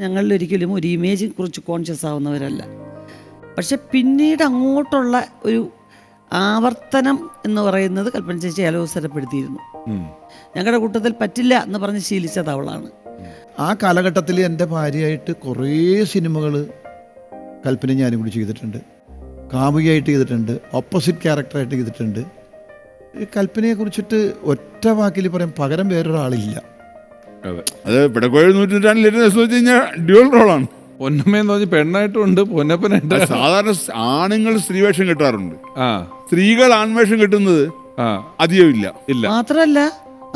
ഞങ്ങളിലൊരിക്കലും ഒരു ഇമേജിനെ കുറിച്ച് കോൺഷ്യസ് ആവുന്നവരല്ല. പക്ഷെ പിന്നീട് അങ്ങോട്ടുള്ള ഒരു ആവർത്തനം എന്ന് പറയുന്നത് കൽപ്പന ചേച്ചി അലോസരപ്പെടുത്തിയിരുന്നു. ഞങ്ങളുടെ കൂട്ടത്തിൽ പറ്റില്ല എന്ന് പറഞ്ഞ് ശീലിച്ചത് അവളാണ്. ആ കാലഘട്ടത്തിൽ എൻ്റെ ഭാര്യയായിട്ട് കുറേ സിനിമകൾ കൽപ്പന ഞാനും കൂടി ചെയ്തിട്ടുണ്ട്. കാമുകിയായിട്ട് ചെയ്തിട്ടുണ്ട്, ഓപ്പോസിറ്റ് ക്യാരക്ടറായിട്ട് ചെയ്തിട്ടുണ്ട്. കൽപ്പനയെ കുറിച്ചിട്ട് ഒറ്റ വാക്കിൽ പറയാൻ പകരം വേറൊരാളില്ല. അതെ, അത് പിടക്കോഴി 102 വെച്ച് കഴിഞ്ഞാൽ ഡ്യുവൽ റോളാണ്. പൊന്നമ്മയെന്ന് പറഞ്ഞ് പെണ്ണായിട്ടും ഉണ്ട്, പൊന്നപ്പനായിട്ട്. സാധാരണ ആണുങ്ങൾ സ്ത്രീവേഷം കെട്ടാറുണ്ട്, സ്ത്രീകൾ ആൺവേഷം കെട്ടുന്നത് അധികം ഇല്ല. മാത്രല്ല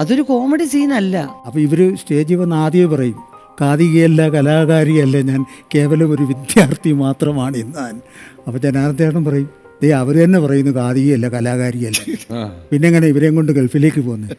അതൊരു കോമഡി സീനല്ല. അപ്പോൾ ഇവർ സ്റ്റേജിൽ വന്ന് ആദ്യമേ പറയും, കാതികയല്ല, കലാകാരിയല്ല, ഞാൻ കേവലം ഒരു വിദ്യാർത്ഥി മാത്രമാണ് ഇന്നാൻ. അപ്പോൾ ജനാർദ്ദനം പറയും, അവർ തന്നെ പറയുന്നു കാതികയല്ല, കലാകാരിയല്ല. പിന്നെ എങ്ങനെ ഇവരെയും കൊണ്ട് ഗൾഫിലേക്ക് പോകുന്നത്?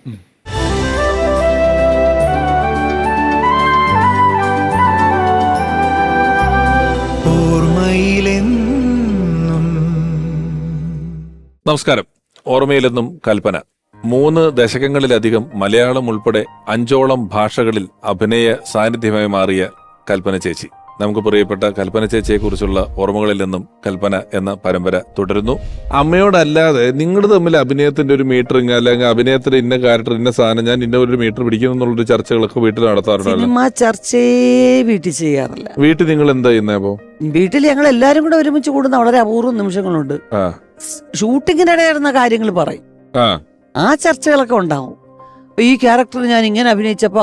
നമസ്കാരം. ഓർമ്മയിലെന്നും കൽപ്പന 3 ദശകങ്ങളിലധികം മലയാളം ഉൾപ്പെടെ 5ഓളം ഭാഷകളിൽ അഭിനയ സാന്നിധ്യമായി മാറിയ കൽപ്പന ചേച്ചി. നമുക്ക് പ്രിയപ്പെട്ട കൽപ്പന ചേച്ചിയെ കുറിച്ചുള്ള ഓർമ്മകളിൽ നിന്നും കൽപ്പന എന്ന പരമ്പര തുടരുന്നു. അമ്മയോടല്ലാതെ നിങ്ങൾ തമ്മിൽ അഭിനയത്തിന്റെ ഒരു മീറ്ററിങ്, അല്ലെങ്കിൽ അഭിനയത്തിന്റെ ഇന്ന ക്യാരക്ടർ, ഇന്ന സാധനം, ഞാൻ ഇന്ന ഒരു മീറ്റർ പിടിക്കുന്നു എന്നുള്ളൊരു ചർച്ചകളൊക്കെ വീട്ടിൽ നടത്താറുണ്ടല്ലോ? സിനിമ ചർച്ചയെ വീട്ടിൽ ചെയ്യാറില്ല. വീട്ടിൽ നിങ്ങൾ എന്താ ചെയ്യുന്നത്? അപ്പോ വീട്ടിൽ ഞങ്ങൾ എല്ലാരും കൂടെ ഒരുമിച്ച് കൂടുന്ന വളരെ അപൂർവം നിമിഷങ്ങളുണ്ട്. ഷൂട്ടിങ്ങിനിടെ നടന്ന കാര്യങ്ങൾ പറയും, ആ ചർച്ചകളൊക്കെ ഉണ്ടാവും. ഈ ക്യാരക്ടർ ഞാൻ ഇങ്ങനെ അഭിനയിച്ചപ്പോ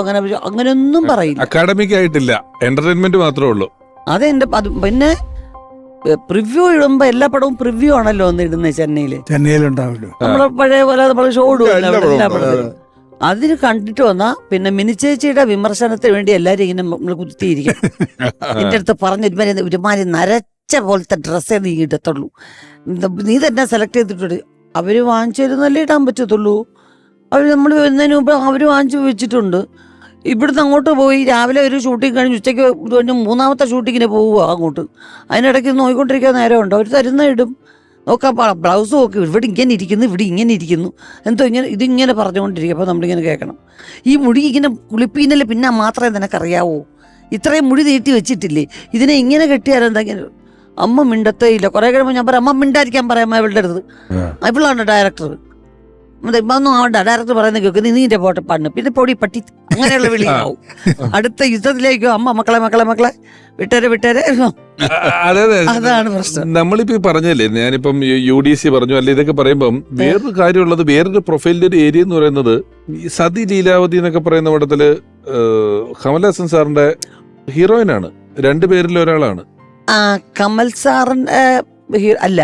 അങ്ങനെയൊന്നും പറയില്ല. അക്കാഡമിക് ആയിട്ടില്ല, എന്റർടൈൻമെന്റ് മാത്രമേ ഉള്ളൂ. അതെന്റെ പിന്നെ പ്രിവ്യൂ ഇടുമ്പോ എല്ലാ പടവും പ്രിവ്യൂ ആണല്ലോ ഒന്ന് ഇടുന്നത് ചെന്നൈയിലുണ്ടാവല്ലോ. നമ്മള് പഴയ പോലെ നമ്മള് ഷോ ഇടുമല്ലോ. അതിന് കണ്ടിട്ട് വന്നാ പിന്നെ മിനിച്ചേച്ചിയുടെ വിമർശനത്തിന് വേണ്ടി എല്ലാരും ഇങ്ങനെ നമ്മള് കുത്തിയിരിക്കും. എന്റെ അടുത്ത് പറഞ്ഞ ഒരുമാതിരി നരച്ച പോലത്തെ ഡ്രസ്സേ നീ ഇടത്തുള്ളൂ, നീ തന്നെ സെലക്ട് ചെയ്തിട്ടുണ്ട്. അവര് വാങ്ങിച്ചിരുന്നല്ലേ ഇടാൻ പറ്റത്തുള്ളൂ. അവർ നമ്മൾ വരുന്നതിന് മുമ്പ് അവർ വാങ്ങിച്ചു വെച്ചിട്ടുണ്ട്. ഇവിടുന്ന് അങ്ങോട്ട് പോയി രാവിലെ ഒരു ഷൂട്ടിങ് കഴിഞ്ഞ് ഉച്ചയ്ക്ക് കഴിഞ്ഞ് 3ാമത്തെ ഷൂട്ടിങ്ങിന് പോവുക അങ്ങോട്ട്. അതിനിടയ്ക്ക് നോക്കിക്കൊണ്ടിരിക്കാൻ നേരമുണ്ട്. അവർ തരുന്ന ഇടും, നോക്കാം, ബ്ലൗസ് നോക്കി, ഇവിടെ ഇങ്ങനെ ഇരിക്കുന്നു, ഇവിടെ ഇങ്ങനെ ഇരിക്കുന്നു, എന്തോ ഇതിങ്ങനെ പറഞ്ഞുകൊണ്ടിരിക്കും. അപ്പോൾ നമ്മളിങ്ങനെ കേൾക്കണം, ഈ മുടി ഇങ്ങനെ കുളിപ്പീനല്ലേ പിന്നെ മാത്രമേ നിനക്കറിയാവോ, ഇത്രയും മുടി നീട്ടി വെച്ചിട്ടില്ലേ, ഇതിനെ ഇങ്ങനെ കെട്ടിയാലെന്തെങ്കിലും. അമ്മ മിണ്ടത്തേ ഇല്ല. കുറെ കഴിയുമ്പോൾ ഞാൻ പറയാം, അമ്മ മിണ്ടായിരിക്കാൻ പറയാം ഇവളുടെ അടുത്ത്. ഇവളാണ് ഡയറക്ടർ. ഇപ്പൊന്നും ആ ഡയറക്ടർ പറയുന്നത് കേൾക്കുന്നത്, നീന്റെ പോട്ടെ പാടുന്നു, പിന്നെ പൊടി പട്ടി, അങ്ങനെയുള്ള വിളിയാവും. അടുത്ത യുദ്ധത്തിലേക്കോ അമ്മ മക്കളെ മക്കളെ മക്കളെ വിട്ടേരെ. അതാണ് പ്രശ്നം. നമ്മളിപ്പോ പറഞ്ഞല്ലേ, ഞാനിപ്പം UDC പറഞ്ഞു അല്ലെ, ഇതൊക്കെ പറയുമ്പം വേറൊരു കാര്യമുള്ളത്, വേറൊരു പ്രൊഫൈലിന്റെ ഒരു ഏരിയ എന്ന് പറയുന്നത് ഈ സതി ലീലാവതി എന്നൊക്കെ പറയുന്ന പടത്തില് കമൽഹാസൻ സാറിന്റെ ഹീറോയിനാണ്. 2 പേരിൽ ഒരാളാണ്. കമൽ സാറിന്റെ അല്ല,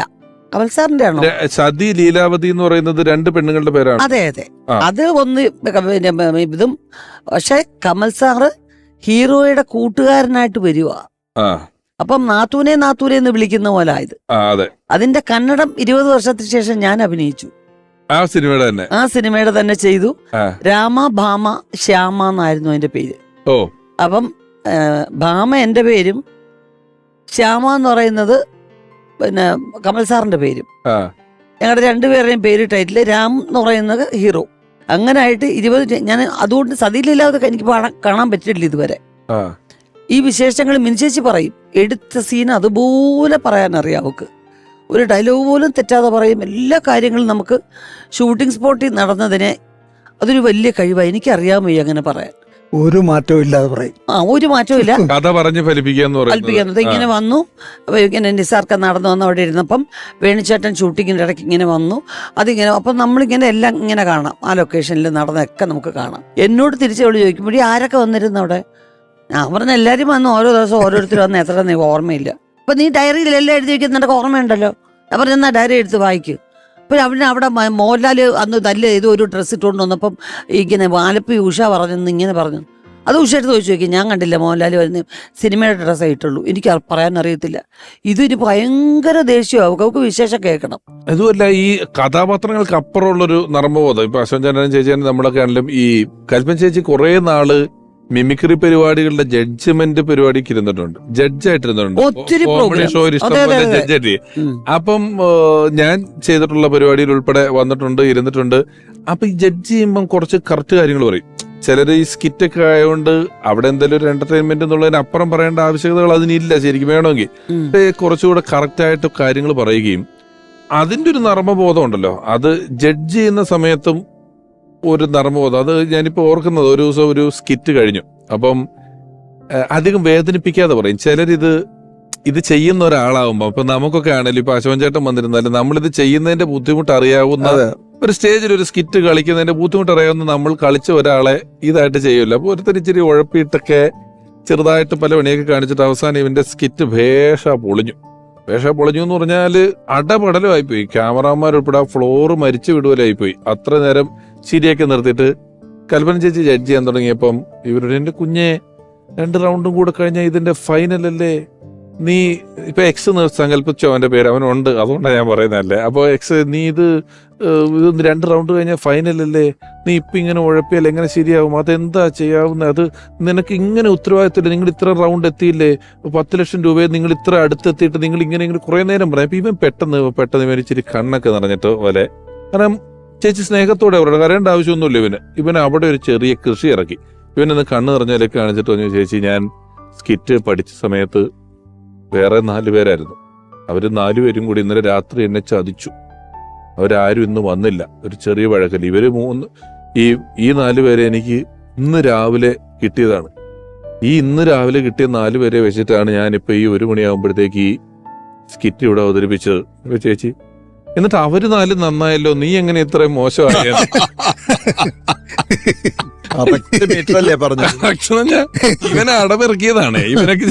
കമൽ സാറിന്റെ ആണോ? സതി ലീലാവതി എന്ന് പറയുന്നത് 2 പെണ്ണുങ്ങളുടെ പേരാണ്. അതെ അതെ, അത് ഒന്ന് ഇതും. പക്ഷെ കമൽ സാറ് ഹീറോയുടെ കൂട്ടുകാരനായിട്ട് വരുക. അപ്പം നാത്തൂനെ എന്ന് വിളിക്കുന്ന പോലെ ആയത്. അതിന്റെ കന്നഡം 20 വർഷത്തിന് ശേഷം ഞാൻ അഭിനയിച്ചു. ആ സിനിമയുടെ തന്നെ ചെയ്തു. രാമ ഭാമ ശ്യാമ എന്നായിരുന്നു അതിന്റെ പേര്. അപ്പം ഭാമ എന്റെ പേരും ശ്യാമ എന്ന് പറയുന്നത് പിന്നെ കമൽ സാറിന്റെ പേരും. ഞങ്ങളുടെ 2 പേരുടെയും പേര് ടൈറ്റില്. രാം എന്ന് പറയുന്നത് ഹീറോ. അങ്ങനെ ആയിട്ട് 20. ഞാൻ അതുകൊണ്ട് സതിയിലില്ലാതെ എനിക്ക് കാണാൻ പറ്റില്ല ഇതുവരെ. ഈ വിശേഷങ്ങൾ മിനിച്ചേച്ചി പറയും. എടുത്ത സീൻ അതുപോലെ പറയാനറിയാം അവക്ക്. ഒരു ഡയലോഗ് പോലും തെറ്റാതെ പറയും. എല്ലാ കാര്യങ്ങളും നമുക്ക് ഷൂട്ടിംഗ് സ്പോട്ടിൽ നടന്നതിനെ അതൊരു വലിയ കഴിവാണ്. എനിക്കറിയാമോ അങ്ങനെ പറയാൻ. ഒരു മാറ്റവും ഇല്ലാതെ പറയും. ഒരു മാറ്റവും ഇല്ല. കഥ പറഞ്ഞ് ഫലിപ്പിക്കുന്നത്. ഇങ്ങനെ വന്നു, ഇങ്ങനെ നിസാർക്ക് നടന്നു വന്ന് അവിടെ ഇരുന്നപ്പം വേണുചേട്ടൻ ഷൂട്ടിങ്ങിൻ്റെ ഇടയ്ക്ക് ഇങ്ങനെ വന്നു. അതിങ്ങനെ അപ്പം നമ്മളിങ്ങനെ എല്ലാം ഇങ്ങനെ കാണാം. ആ ലൊക്കേഷനിൽ നടന്നൊക്കെ നമുക്ക് കാണാം. എന്നോട് തിരിച്ചു ചോദിക്കുമ്പോഴേ ആരൊക്കെ വന്നിരുന്നു അവിടെ? ഞാൻ പറഞ്ഞ എല്ലാവരും വന്നു, ഓരോ ദിവസം ഓരോരുത്തർ വന്ന് എത്ര നീ ഓർമ്മയില്ല. അപ്പം നീ ഡയറിയിൽ എല്ലാം എഴുതി വയ്ക്കുന്ന നിനക്ക് ഓർമ്മയുണ്ടല്ലോ. ഞാൻ പറഞ്ഞാൽ ഡയറി എടുത്ത് വായിക്കും. അപ്പോൾ അവിടെ മോഹൻലാൽ അന്ന് നല്ല ഏതോ ഒരു ഡ്രസ്സ് ഇട്ടുകൊണ്ട് വന്നപ്പം ഇങ്ങനെ ആലപ്പി ഉഷ പറഞ്ഞെന്ന് ഇങ്ങനെ പറഞ്ഞു. അത് ഉഷ എടുത്ത് ചോദിച്ചു നോക്കി, ഞാൻ കണ്ടില്ല മോഹൻലാൽ വരുന്ന സിനിമയുടെ ഡ്രസ്സേ ഇട്ടുള്ളൂ, എനിക്ക് പറയാൻ അറിയത്തില്ല. ഇതൊരു ഭയങ്കര ദേഷ്യമാവും. അവർക്ക് വിശേഷം കേൾക്കണം. അതുമല്ല, ഈ കഥാപാത്രങ്ങൾക്ക് അപ്പുറമുള്ളൊരു നർമ്മബോധം. ഇപ്പൊ അശ്വൻ ചന്ദ്രൻ ചേച്ചിയാണ് നമ്മളൊക്കെ ആണെങ്കിലും ഈ കൽപ്പന ചേച്ചി കുറെ നാള് മിമിക്രി പരിപാടികളുടെ ജഡ്ജ്മെന്റ് പരിപാടിക്ക് ഇരുന്നിട്ടുണ്ട്, ജഡ്ജായിട്ടിരുന്നിട്ടുണ്ട്. ഷോയിൽ ഇഷ്ടംപോലെ ജഡ്ജായിട്ട്. അപ്പം ഞാൻ ചെയ്തിട്ടുള്ള പരിപാടിയിൽ ഉൾപ്പെടെ വന്നിട്ടുണ്ട്, ഇരുന്നിട്ടുണ്ട്. അപ്പൊ ഈ ജഡ്ജ് ചെയ്യുമ്പം കുറച്ച് കറക്റ്റ് കാര്യങ്ങൾ പറയും. ചിലർ ഈ സ്കിറ്റൊക്കെ ആയതുകൊണ്ട് അവിടെ എന്തെങ്കിലും ഒരു എന്റർടൈൻമെന്റ് എന്നുള്ളതിനപ്പുറം പറയേണ്ട ആവശ്യകതകൾ അതിനില്ല. ശരിക്കും വേണമെങ്കിൽ കുറച്ചുകൂടെ കറക്റ്റായിട്ട് കാര്യങ്ങൾ പറയുകയും അതിന്റെ ഒരു നർമ്മബോധം ഉണ്ടല്ലോ, അത് ജഡ്ജ് ചെയ്യുന്ന സമയത്തും ഒരു നർമ്മബോധം. അത് ഞാനിപ്പോ ഓർക്കുന്നത്, ഒരു ദിവസം ഒരു സ്കിറ്റ് കഴിഞ്ഞു, അപ്പം അധികം വേദനിപ്പിക്കാതെ പറയും. ഇത് ചെയ്യുന്ന ഒരാളാവുമ്പോ, ഇപ്പൊ നമുക്കൊക്കെ ആണെങ്കിലും ഇപ്പൊ അശോകൻ ചേട്ടൻ വന്നിരുന്നാലും നമ്മളിത് ചെയ്യുന്നതിന്റെ ബുദ്ധിമുട്ട് അറിയാവുന്ന, ഒരു സ്റ്റേജിൽ ഒരു സ്കിറ്റ് കളിക്കുന്നതിന്റെ ബുദ്ധിമുട്ട് അറിയാവുന്ന നമ്മൾ കളിച്ച ഒരാളെ ഇതായിട്ട് ചെയ്യൂല. അപ്പൊ ഒരുത്തർ ഇച്ചിരി ഉഴപ്പിയിട്ടൊക്കെ ചെറുതായിട്ട് പല പണിയൊക്കെ കാണിച്ചിട്ട് അവസാനം ഇവന്റെ സ്കിറ്റ് ഭേഷ പൊളിഞ്ഞു എന്ന് പറഞ്ഞാല് അടപടലമായിപ്പോയി. ക്യാമറാമാരുൾപ്പെടെ ആ ഫ്ലോറ് മരിച്ചു വിടുവലായിപ്പോയി. അത്ര നേരം ശരിയൊക്കെ നിർത്തിയിട്ട് കൽപ്പന ചേച്ചി ജഡ്ജ് ചെയ്യാൻ തുടങ്ങിയപ്പം ഇവരുടെ എന്റെ കുഞ്ഞെ 2 റൗണ്ടും കൂടെ കഴിഞ്ഞാൽ ഇതിന്റെ ഫൈനൽ അല്ലേ, നീ ഇപ്പൊ എക്സ് സങ്കല്പിച്ചോ, അവന്റെ പേര് അവനുണ്ട്, അതുകൊണ്ടാണ് ഞാൻ പറയുന്നതല്ലേ. അപ്പൊ എക്സ് നീ ഇത് 2 റൗണ്ട് കഴിഞ്ഞാൽ ഫൈനൽ അല്ലേ, നീ ഇപ്പൊ ഇങ്ങനെ ഉഴപ്പിയല്ലേ എങ്ങനെ ശരിയാവും, അതെന്താ ചെയ്യാവുന്നത്, അത് നിനക്ക് ഇങ്ങനെ ഉത്തരവാദിത്തമില്ല, നിങ്ങൾ ഇത്ര റൗണ്ട് എത്തിയില്ലേ, 10 ലക്ഷം രൂപയെ നിങ്ങൾ ഇത്ര അടുത്തെത്തിയിട്ട് നിങ്ങൾ ഇങ്ങനെ കുറെ നേരം പറയാം. അപ്പൊ ഇവൻ പെട്ടെന്ന് ഇവൻ ഇച്ചിരി കണ്ണൊക്കെ നിറഞ്ഞിട്ട് പോലെ, കാരണം ചേച്ചി സ്നേഹത്തോടെ അവരോട് കരയേണ്ട ആവശ്യമൊന്നുമില്ല. ഇവന് അവിടെ ഒരു ചെറിയ കൃഷി ഇറക്കി, ഇവനൊന്ന് കണ്ണ് നിറഞ്ഞാലൊക്കെ കാണിച്ചിട്ട് പറഞ്ഞു, ചേച്ചി ഞാൻ സ്കിറ്റ് പഠിച്ച സമയത്ത് വേറെ 4 പേരായിരുന്നു, അവര് 4 പേരും കൂടി ഇന്നലെ രാത്രി എന്നെ ചതിച്ചു, അവരാരും ഇന്ന് വന്നില്ല, ഒരു ചെറിയ വഴക്കല്ല. ഇവര് ഈ 4 പേരെ എനിക്ക് ഇന്ന് രാവിലെ കിട്ടിയതാണ്. ഇന്ന് രാവിലെ കിട്ടിയ 4 പേരെ വെച്ചിട്ടാണ് ഞാനിപ്പോ ഈ 1 മണിയാകുമ്പോഴത്തേക്ക് ഈ സ്കിറ്റ് ഇവിടെ അവതരിപ്പിച്ചത്. ചേച്ചി എന്നിട്ട് അവര് 4 നന്നായല്ലോ, നീ എങ്ങനെ ഇത്രയും മോശമായ ഇവനെ അടവിറക്കിയതാണ്. ഇവനൊക്കെ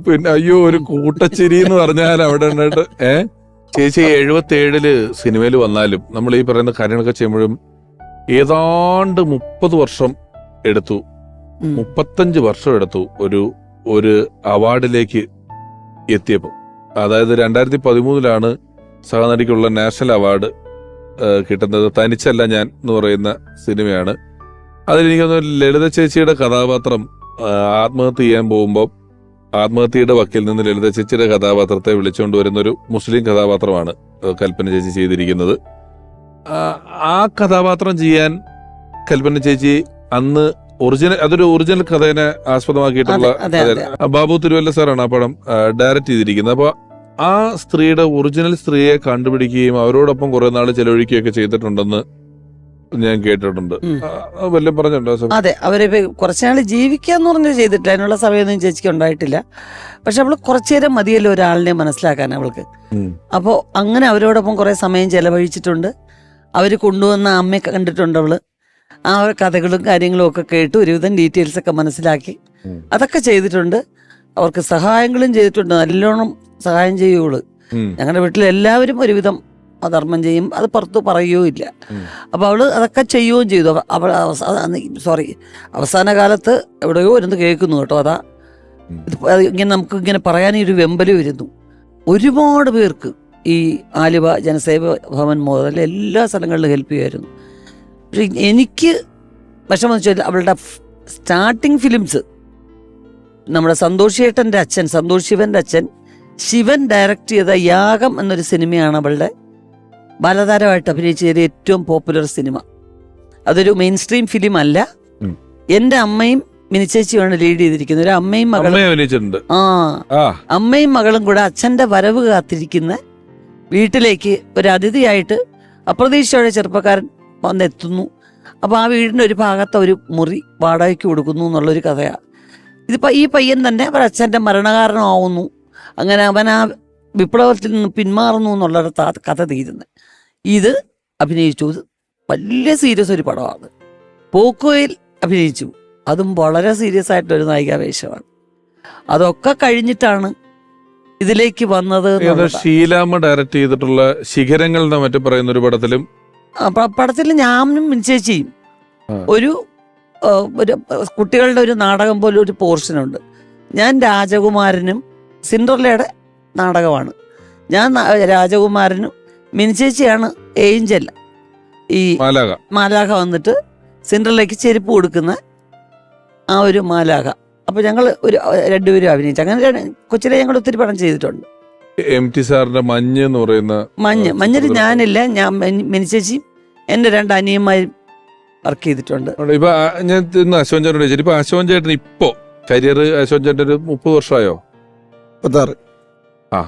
പിന്നെ അയ്യോ ഒരു കൂട്ടച്ചിരി എന്ന് പറഞ്ഞാൽ അവിടെ ഉണ്ടായിട്ട് ചേച്ചി 77 സിനിമയിൽ വന്നാലും നമ്മൾ ഈ പറയുന്ന കാര്യങ്ങളൊക്കെ ചെയ്യുമ്പോഴും ഏതാണ്ട് 30 വർഷം എടുത്തു, 35 വർഷം എടുത്തു ഒരു അവാർഡിലേക്ക് എത്തിയപ്പോ. അതായത് 2013 സഹനടിക്കുള്ള നാഷണൽ അവാർഡ് കിട്ടുന്നത് തനിച്ചല്ല ഞാൻ എന്ന് പറയുന്ന സിനിമയാണ്. അതിലെനിക്കൊന്ന് ലളിത ചേച്ചിയുടെ കഥാപാത്രം ആത്മഹത്യ ചെയ്യാൻ പോകുമ്പോൾ ആത്മഹത്യയുടെ വക്കിൽ നിന്ന് ലളിത ചേച്ചിയുടെ കഥാപാത്രത്തെ വിളിച്ചുകൊണ്ട് വരുന്നൊരു മുസ്ലിം കഥാപാത്രമാണ് കൽപ്പന ചേച്ചി ചെയ്തിരിക്കുന്നത്. ആ കഥാപാത്രം ചെയ്യാൻ കൽപ്പന ചേച്ചി അന്ന് അതൊരു ഒറിജിനൽ കഥയെ ആസ്പദമാക്കിയിട്ടുള്ള ബാബു തിരുവല്ല സാറാണ് ആ പടം ഡയറക്റ്റ് ചെയ്തിരിക്കുന്നത്. അപ്പൊ ആ സ്ത്രീയുടെ ഒറിജിനൽ സ്ത്രീയെ കണ്ടുപിടിക്കുകയും അവരോടൊപ്പം കുറെ നാൾ ചെലവഴിക്കുകയൊക്കെ ചെയ്തിട്ടുണ്ടെന്ന് ഞാൻ കേട്ടിട്ടുണ്ട്. വല്ലതും പറഞ്ഞിട്ടുണ്ടോ? അതെ, അവരെ കുറച്ചുനാൾ ജീവിക്കാന്ന് പറഞ്ഞ് ചെയ്തിട്ടില്ല, അതിനുള്ള സമയമൊന്നും ചേച്ചിക്ക് ഉണ്ടായിട്ടില്ല. പക്ഷെ അവള് കുറച്ചേരം മതിയല്ലോ ഒരാളിനെ മനസ്സിലാക്കാൻ അവൾക്ക്. അപ്പോൾ അങ്ങനെ അവരോടൊപ്പം കുറെ സമയം ചെലവഴിച്ചിട്ടുണ്ട്. അവര് കൊണ്ടുവന്ന അമ്മയെ കണ്ടിട്ടുണ്ട് അവള്. ആ കഥകളും കാര്യങ്ങളും ഒക്കെ കേട്ട് ഒരുവിധം ഡീറ്റെയിൽസ് ഒക്കെ മനസ്സിലാക്കി അതൊക്കെ ചെയ്തിട്ടുണ്ട്. അവർക്ക് സഹായങ്ങളും ചെയ്തിട്ടുണ്ട്, നല്ലോണം സഹായം ചെയ്യുള്ളൂ. ഞങ്ങളുടെ വീട്ടിൽ എല്ലാവരും ഒരുവിധം ധർമ്മം ചെയ്യും, അത് പുറത്ത് പറയുകയോ ഇല്ല. അപ്പൊ അവള് അതൊക്കെ ചെയ്യുകയും ചെയ്തു. അവൾ അവസാന കാലത്ത് എവിടെയോ ഇരുന്ന് കേൾക്കുന്നു കേട്ടോ. ഇങ്ങനെ നമുക്ക് ഇങ്ങനെ പറയാനൊരു വെമ്പല് വരുന്നു. ഒരുപാട് പേർക്ക് ഈ ആലുവ ജനസേവ ഭവൻ മുതൽ എല്ലാ സ്ഥലങ്ങളിലും ഹെൽപ്പ് ചെയ്യുമായിരുന്നു. പക്ഷെ എനിക്ക് വിഷമം വെച്ചാൽ അവളുടെ സ്റ്റാർട്ടിങ് ഫിലിംസ് നമ്മുടെ സന്തോഷ് ശിവന്റെ അച്ഛൻ ശിവൻ ഡയറക്റ്റ് ചെയ്ത യാഗം എന്നൊരു സിനിമയാണ് അവളുടെ ബാലതാരമായിട്ട് അഭിനയിച്ച ഏറ്റവും പോപ്പുലർ സിനിമ. അതൊരു മെയിൻ സ്ട്രീം ഫിലിം അല്ല. എന്റെ അമ്മയും മിനിച്ചേച്ചിയാണ് ലീഡ് ചെയ്തിരിക്കുന്നത്. ഒരു അമ്മയും മകളും കൂടെ അച്ഛന്റെ വരവ് കാത്തിരിക്കുന്ന വീട്ടിലേക്ക് ഒരു അതിഥിയായിട്ട് അപ്രതീക്ഷിതമായ ചെറുപ്പക്കാരൻ വന്നെത്തുന്നു. അപ്പൊ ആ വീടിന്റെ ഒരു ഭാഗത്ത് ഒരു മുറി വാടകയ്ക്ക് കൊടുക്കുന്നു എന്നുള്ളൊരു കഥയാണ്. ഇതിപ്പോ ഈ പയ്യൻ തന്നെ അവർ അച്ഛന്റെ മരണകാരണമാവുന്നു, അങ്ങനെ അവൻ ആ വിപ്ലവത്തിൽ നിന്ന് പിന്മാറുന്നു എന്നുള്ളൊരു കഥ തീരുന്നത്. ഇത് അഭിനയിച്ചു. ഇത് വലിയ സീരിയസ് ഒരു പടമാണ്. പോക്കോയിൽ അഭിനയിച്ചു, അതും വളരെ സീരിയസ് ആയിട്ടൊരു നായികാവേശമാണ്. അതൊക്കെ കഴിഞ്ഞിട്ടാണ് ഇതിലേക്ക് വന്നത്. ഷീലാമ്മ ഡയറക്റ്റ് ചെയ്തിട്ടുള്ള ശിഖരങ്ങൾ എന്ന മറ്റു പറയുന്ന ഒരു പടത്തിൽ ഞാനും മിനിച്ചേച്ചിയും ഒരു കുട്ടികളുടെ ഒരു നാടകം പോലെ ഒരു പോർഷനുണ്ട്. ഞാൻ രാജകുമാരനും സിൻഡ്രല്ലയുടെ നാടകമാണ്. ഞാൻ രാജകുമാരനും മിനിച്ചേച്ചിയാണ് ഏഞ്ചൽ, ഈ മാലാഖ വന്നിട്ട് സിൻഡ്രല്ലയ്ക്ക് ചെരുപ്പ് കൊടുക്കുന്ന ആ ഒരു മാലാഖ. അപ്പൊ ഞങ്ങൾ രണ്ടുപേരും അഭിനയിച്ചു. അങ്ങനെ കൊച്ചിലെ ഞങ്ങൾ ഒത്തിരി പടം ചെയ്തിട്ടുണ്ട്. MT സാറിന്റെ മഞ്ഞ് എന്ന് പറയുന്ന മഞ്ഞിൽ ഞാനില്ല, ഞാൻ മിനിച്ചേച്ചിയും എൻ്റെ 2 അനിയന്മാരും വർക്ക് ചെയ്തിട്ടുണ്ട്. ഇപ്പൊ ഞാൻ ഇന്ന് അശോകൻ ചേട്ടൻ ചോദിച്ചു, ഇപ്പൊ അശോകൻ ചേട്ടൻ ഇപ്പോ കരിയർ അശോകൻ ചേട്ടൻ ഒരു 30 വർഷമായോ? 36. ആ,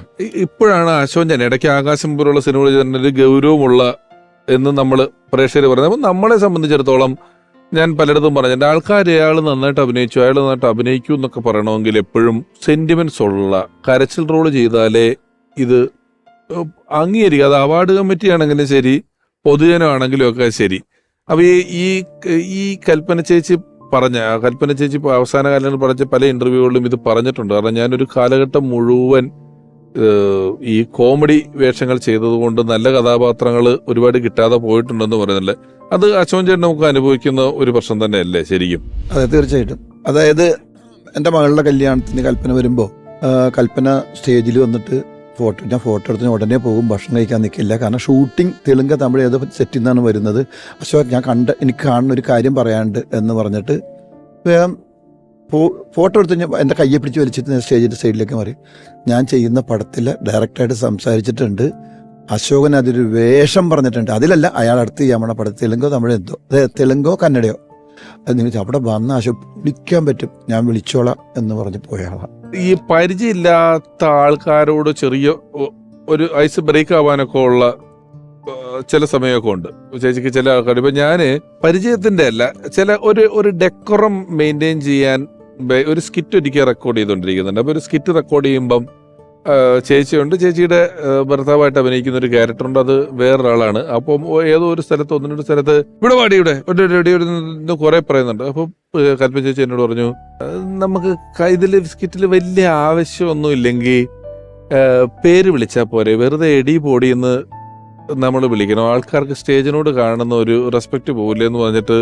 ഇപ്പോഴാണ് അശോകൻ ചേട്ടൻ ഇടയ്ക്ക് ആകാശം പോലുള്ള സിനിമകൾ ചേട്ടൻ ഒരു ഗൗരവമുള്ള എന്ന് നമ്മൾ പ്രേക്ഷകർ പറയുന്നത്. അപ്പൊ നമ്മളെ സംബന്ധിച്ചിടത്തോളം ഞാൻ പലയിടത്തും പറഞ്ഞിട്ടുണ്ട്, ആൾക്കാർ അയാൾ നന്നായിട്ട് അഭിനയിച്ചു, അയാൾ നന്നായിട്ട് അഭിനയിക്കൂ എന്നൊക്കെ പറയണമെങ്കിൽ എപ്പോഴും സെന്റിമെന്റ്സ് ഉള്ള കരച്ചിൽ റോള് ചെയ്താലേ ഇത് അംഗീകരിക്കുക. അത് അവാർഡ് കമ്മിറ്റി ആണെങ്കിലും ശരി, പൊതുജനമാണെങ്കിലും ഒക്കെ ശരി. അപ്പൊ ഈ കൽപ്പന ചേച്ചി അവസാന കാലങ്ങളിൽ പറഞ്ഞ പല ഇന്റർവ്യൂകളിലും ഇത് പറഞ്ഞിട്ടുണ്ട്. കാരണം ഞാനൊരു കാലഘട്ടം മുഴുവൻ ഈ കോമഡി വേഷങ്ങൾ ചെയ്തതുകൊണ്ട് നല്ല കഥാപാത്രങ്ങൾ ഒരുപാട് കിട്ടാതെ പോയിട്ടുണ്ടെന്ന് പറയുന്നില്ലേ. അത് അശോകൻ ചേട്ടൻ നമുക്ക് അനുഭവിക്കുന്ന ഒരു പ്രശ്നം തന്നെയല്ലേ ശരിക്കും? അതെ, തീർച്ചയായിട്ടും. അതായത് എൻ്റെ മകളുടെ കല്യാണത്തിന് കൽപ്പന വരുമ്പോൾ കൽപ്പന സ്റ്റേജിൽ വന്നിട്ട് ഞാൻ ഫോട്ടോ എടുത്തിന് ഉടനെ പോകും, ഭക്ഷണം കഴിക്കാൻ നിൽക്കില്ല. കാരണം ഷൂട്ടിംഗ് തെലുങ്ക് തമിഴ് ഏതോ സെറ്റിൽ നിന്നാണ് വരുന്നത്. അശോക് എനിക്ക് കാണുന്ന ഒരു കാര്യം പറയാനുണ്ട് എന്ന് പറഞ്ഞിട്ട് വേഗം ഫോട്ടോ എടുത്ത് എൻ്റെ കയ്യെ പിടിച്ച് വലിച്ചിട്ട് സ്റ്റേജിൻ്റെ സൈഡിലേക്ക് മാറി. ഞാൻ ചെയ്യുന്ന പടത്തിൽ ഡയറക്റ്റായിട്ട് സംസാരിച്ചിട്ടുണ്ട്, അശോകൻ അതൊരു വേഷം പറഞ്ഞിട്ടുണ്ട്, അതിലല്ല അയാൾ അടുത്ത് ചെയ്യാൻ പടത്തിൽ തെലുങ്കോ തമിഴോ എന്തോ, തെലുങ്കോ കന്നഡയോ അത് നിങ്ങൾ അവിടെ വന്ന അശോക് വിളിക്കാൻ പറ്റും, ഞാൻ വിളിച്ചോളാം എന്ന് പറഞ്ഞ് പോയ ആളാണ്. ഈ പരിചയമില്ലാത്ത ആൾക്കാരോട് ചെറിയ ഒരു ഐസ് ബ്രേക്ക് ആവാനൊക്കെ ഉള്ള ചില സമയമൊക്കെ ഉണ്ട് ചേച്ചിക്ക്. ചില ആൾക്കാർ ഇപ്പൊ ഞാന് പരിചയത്തിന്റെ അല്ല, ചില ഒരു ഡെക്കോറം മെയിൻറ്റെയിൻ ചെയ്യാൻ ഒരു സ്കിറ്റ് ഒരിക്കൽ റെക്കോർഡ് ചെയ്തുകൊണ്ടിരിക്കുന്നുണ്ട്. അപ്പൊ ഒരു സ്കിറ്റ് റെക്കോർഡ് ചെയ്യുമ്പം ചേച്ചിയുണ്ട്, ചേച്ചിയുടെ ഭർത്താവായിട്ട് അഭിനയിക്കുന്ന ഒരു ക്യാരക്ടറുണ്ട്, അത് വേറൊരാളാണ്. അപ്പം ഏതോ ഒരു സ്ഥലത്ത് ഒന്നിനൊരു സ്ഥലത്ത് ഇവിടെ വാടി ഇവിടെ കുറെ പറയുന്നുണ്ട്. അപ്പൊ കൽപ്പന ചേച്ചി എന്നോട് പറഞ്ഞു, നമുക്ക് ഇതില് സ്കിറ്റില് വലിയ ആവശ്യമൊന്നും ഇല്ലെങ്കിൽ പേര് വിളിച്ചാൽ പോരെ, വെറുതെ എടി പൊടിയെന്ന് നമ്മൾ വിളിക്കണം, ആൾക്കാർക്ക് സ്റ്റേജിനോട് കാണുന്ന ഒരു റെസ്പെക്ട് പോകില്ല എന്ന് പറഞ്ഞിട്ട്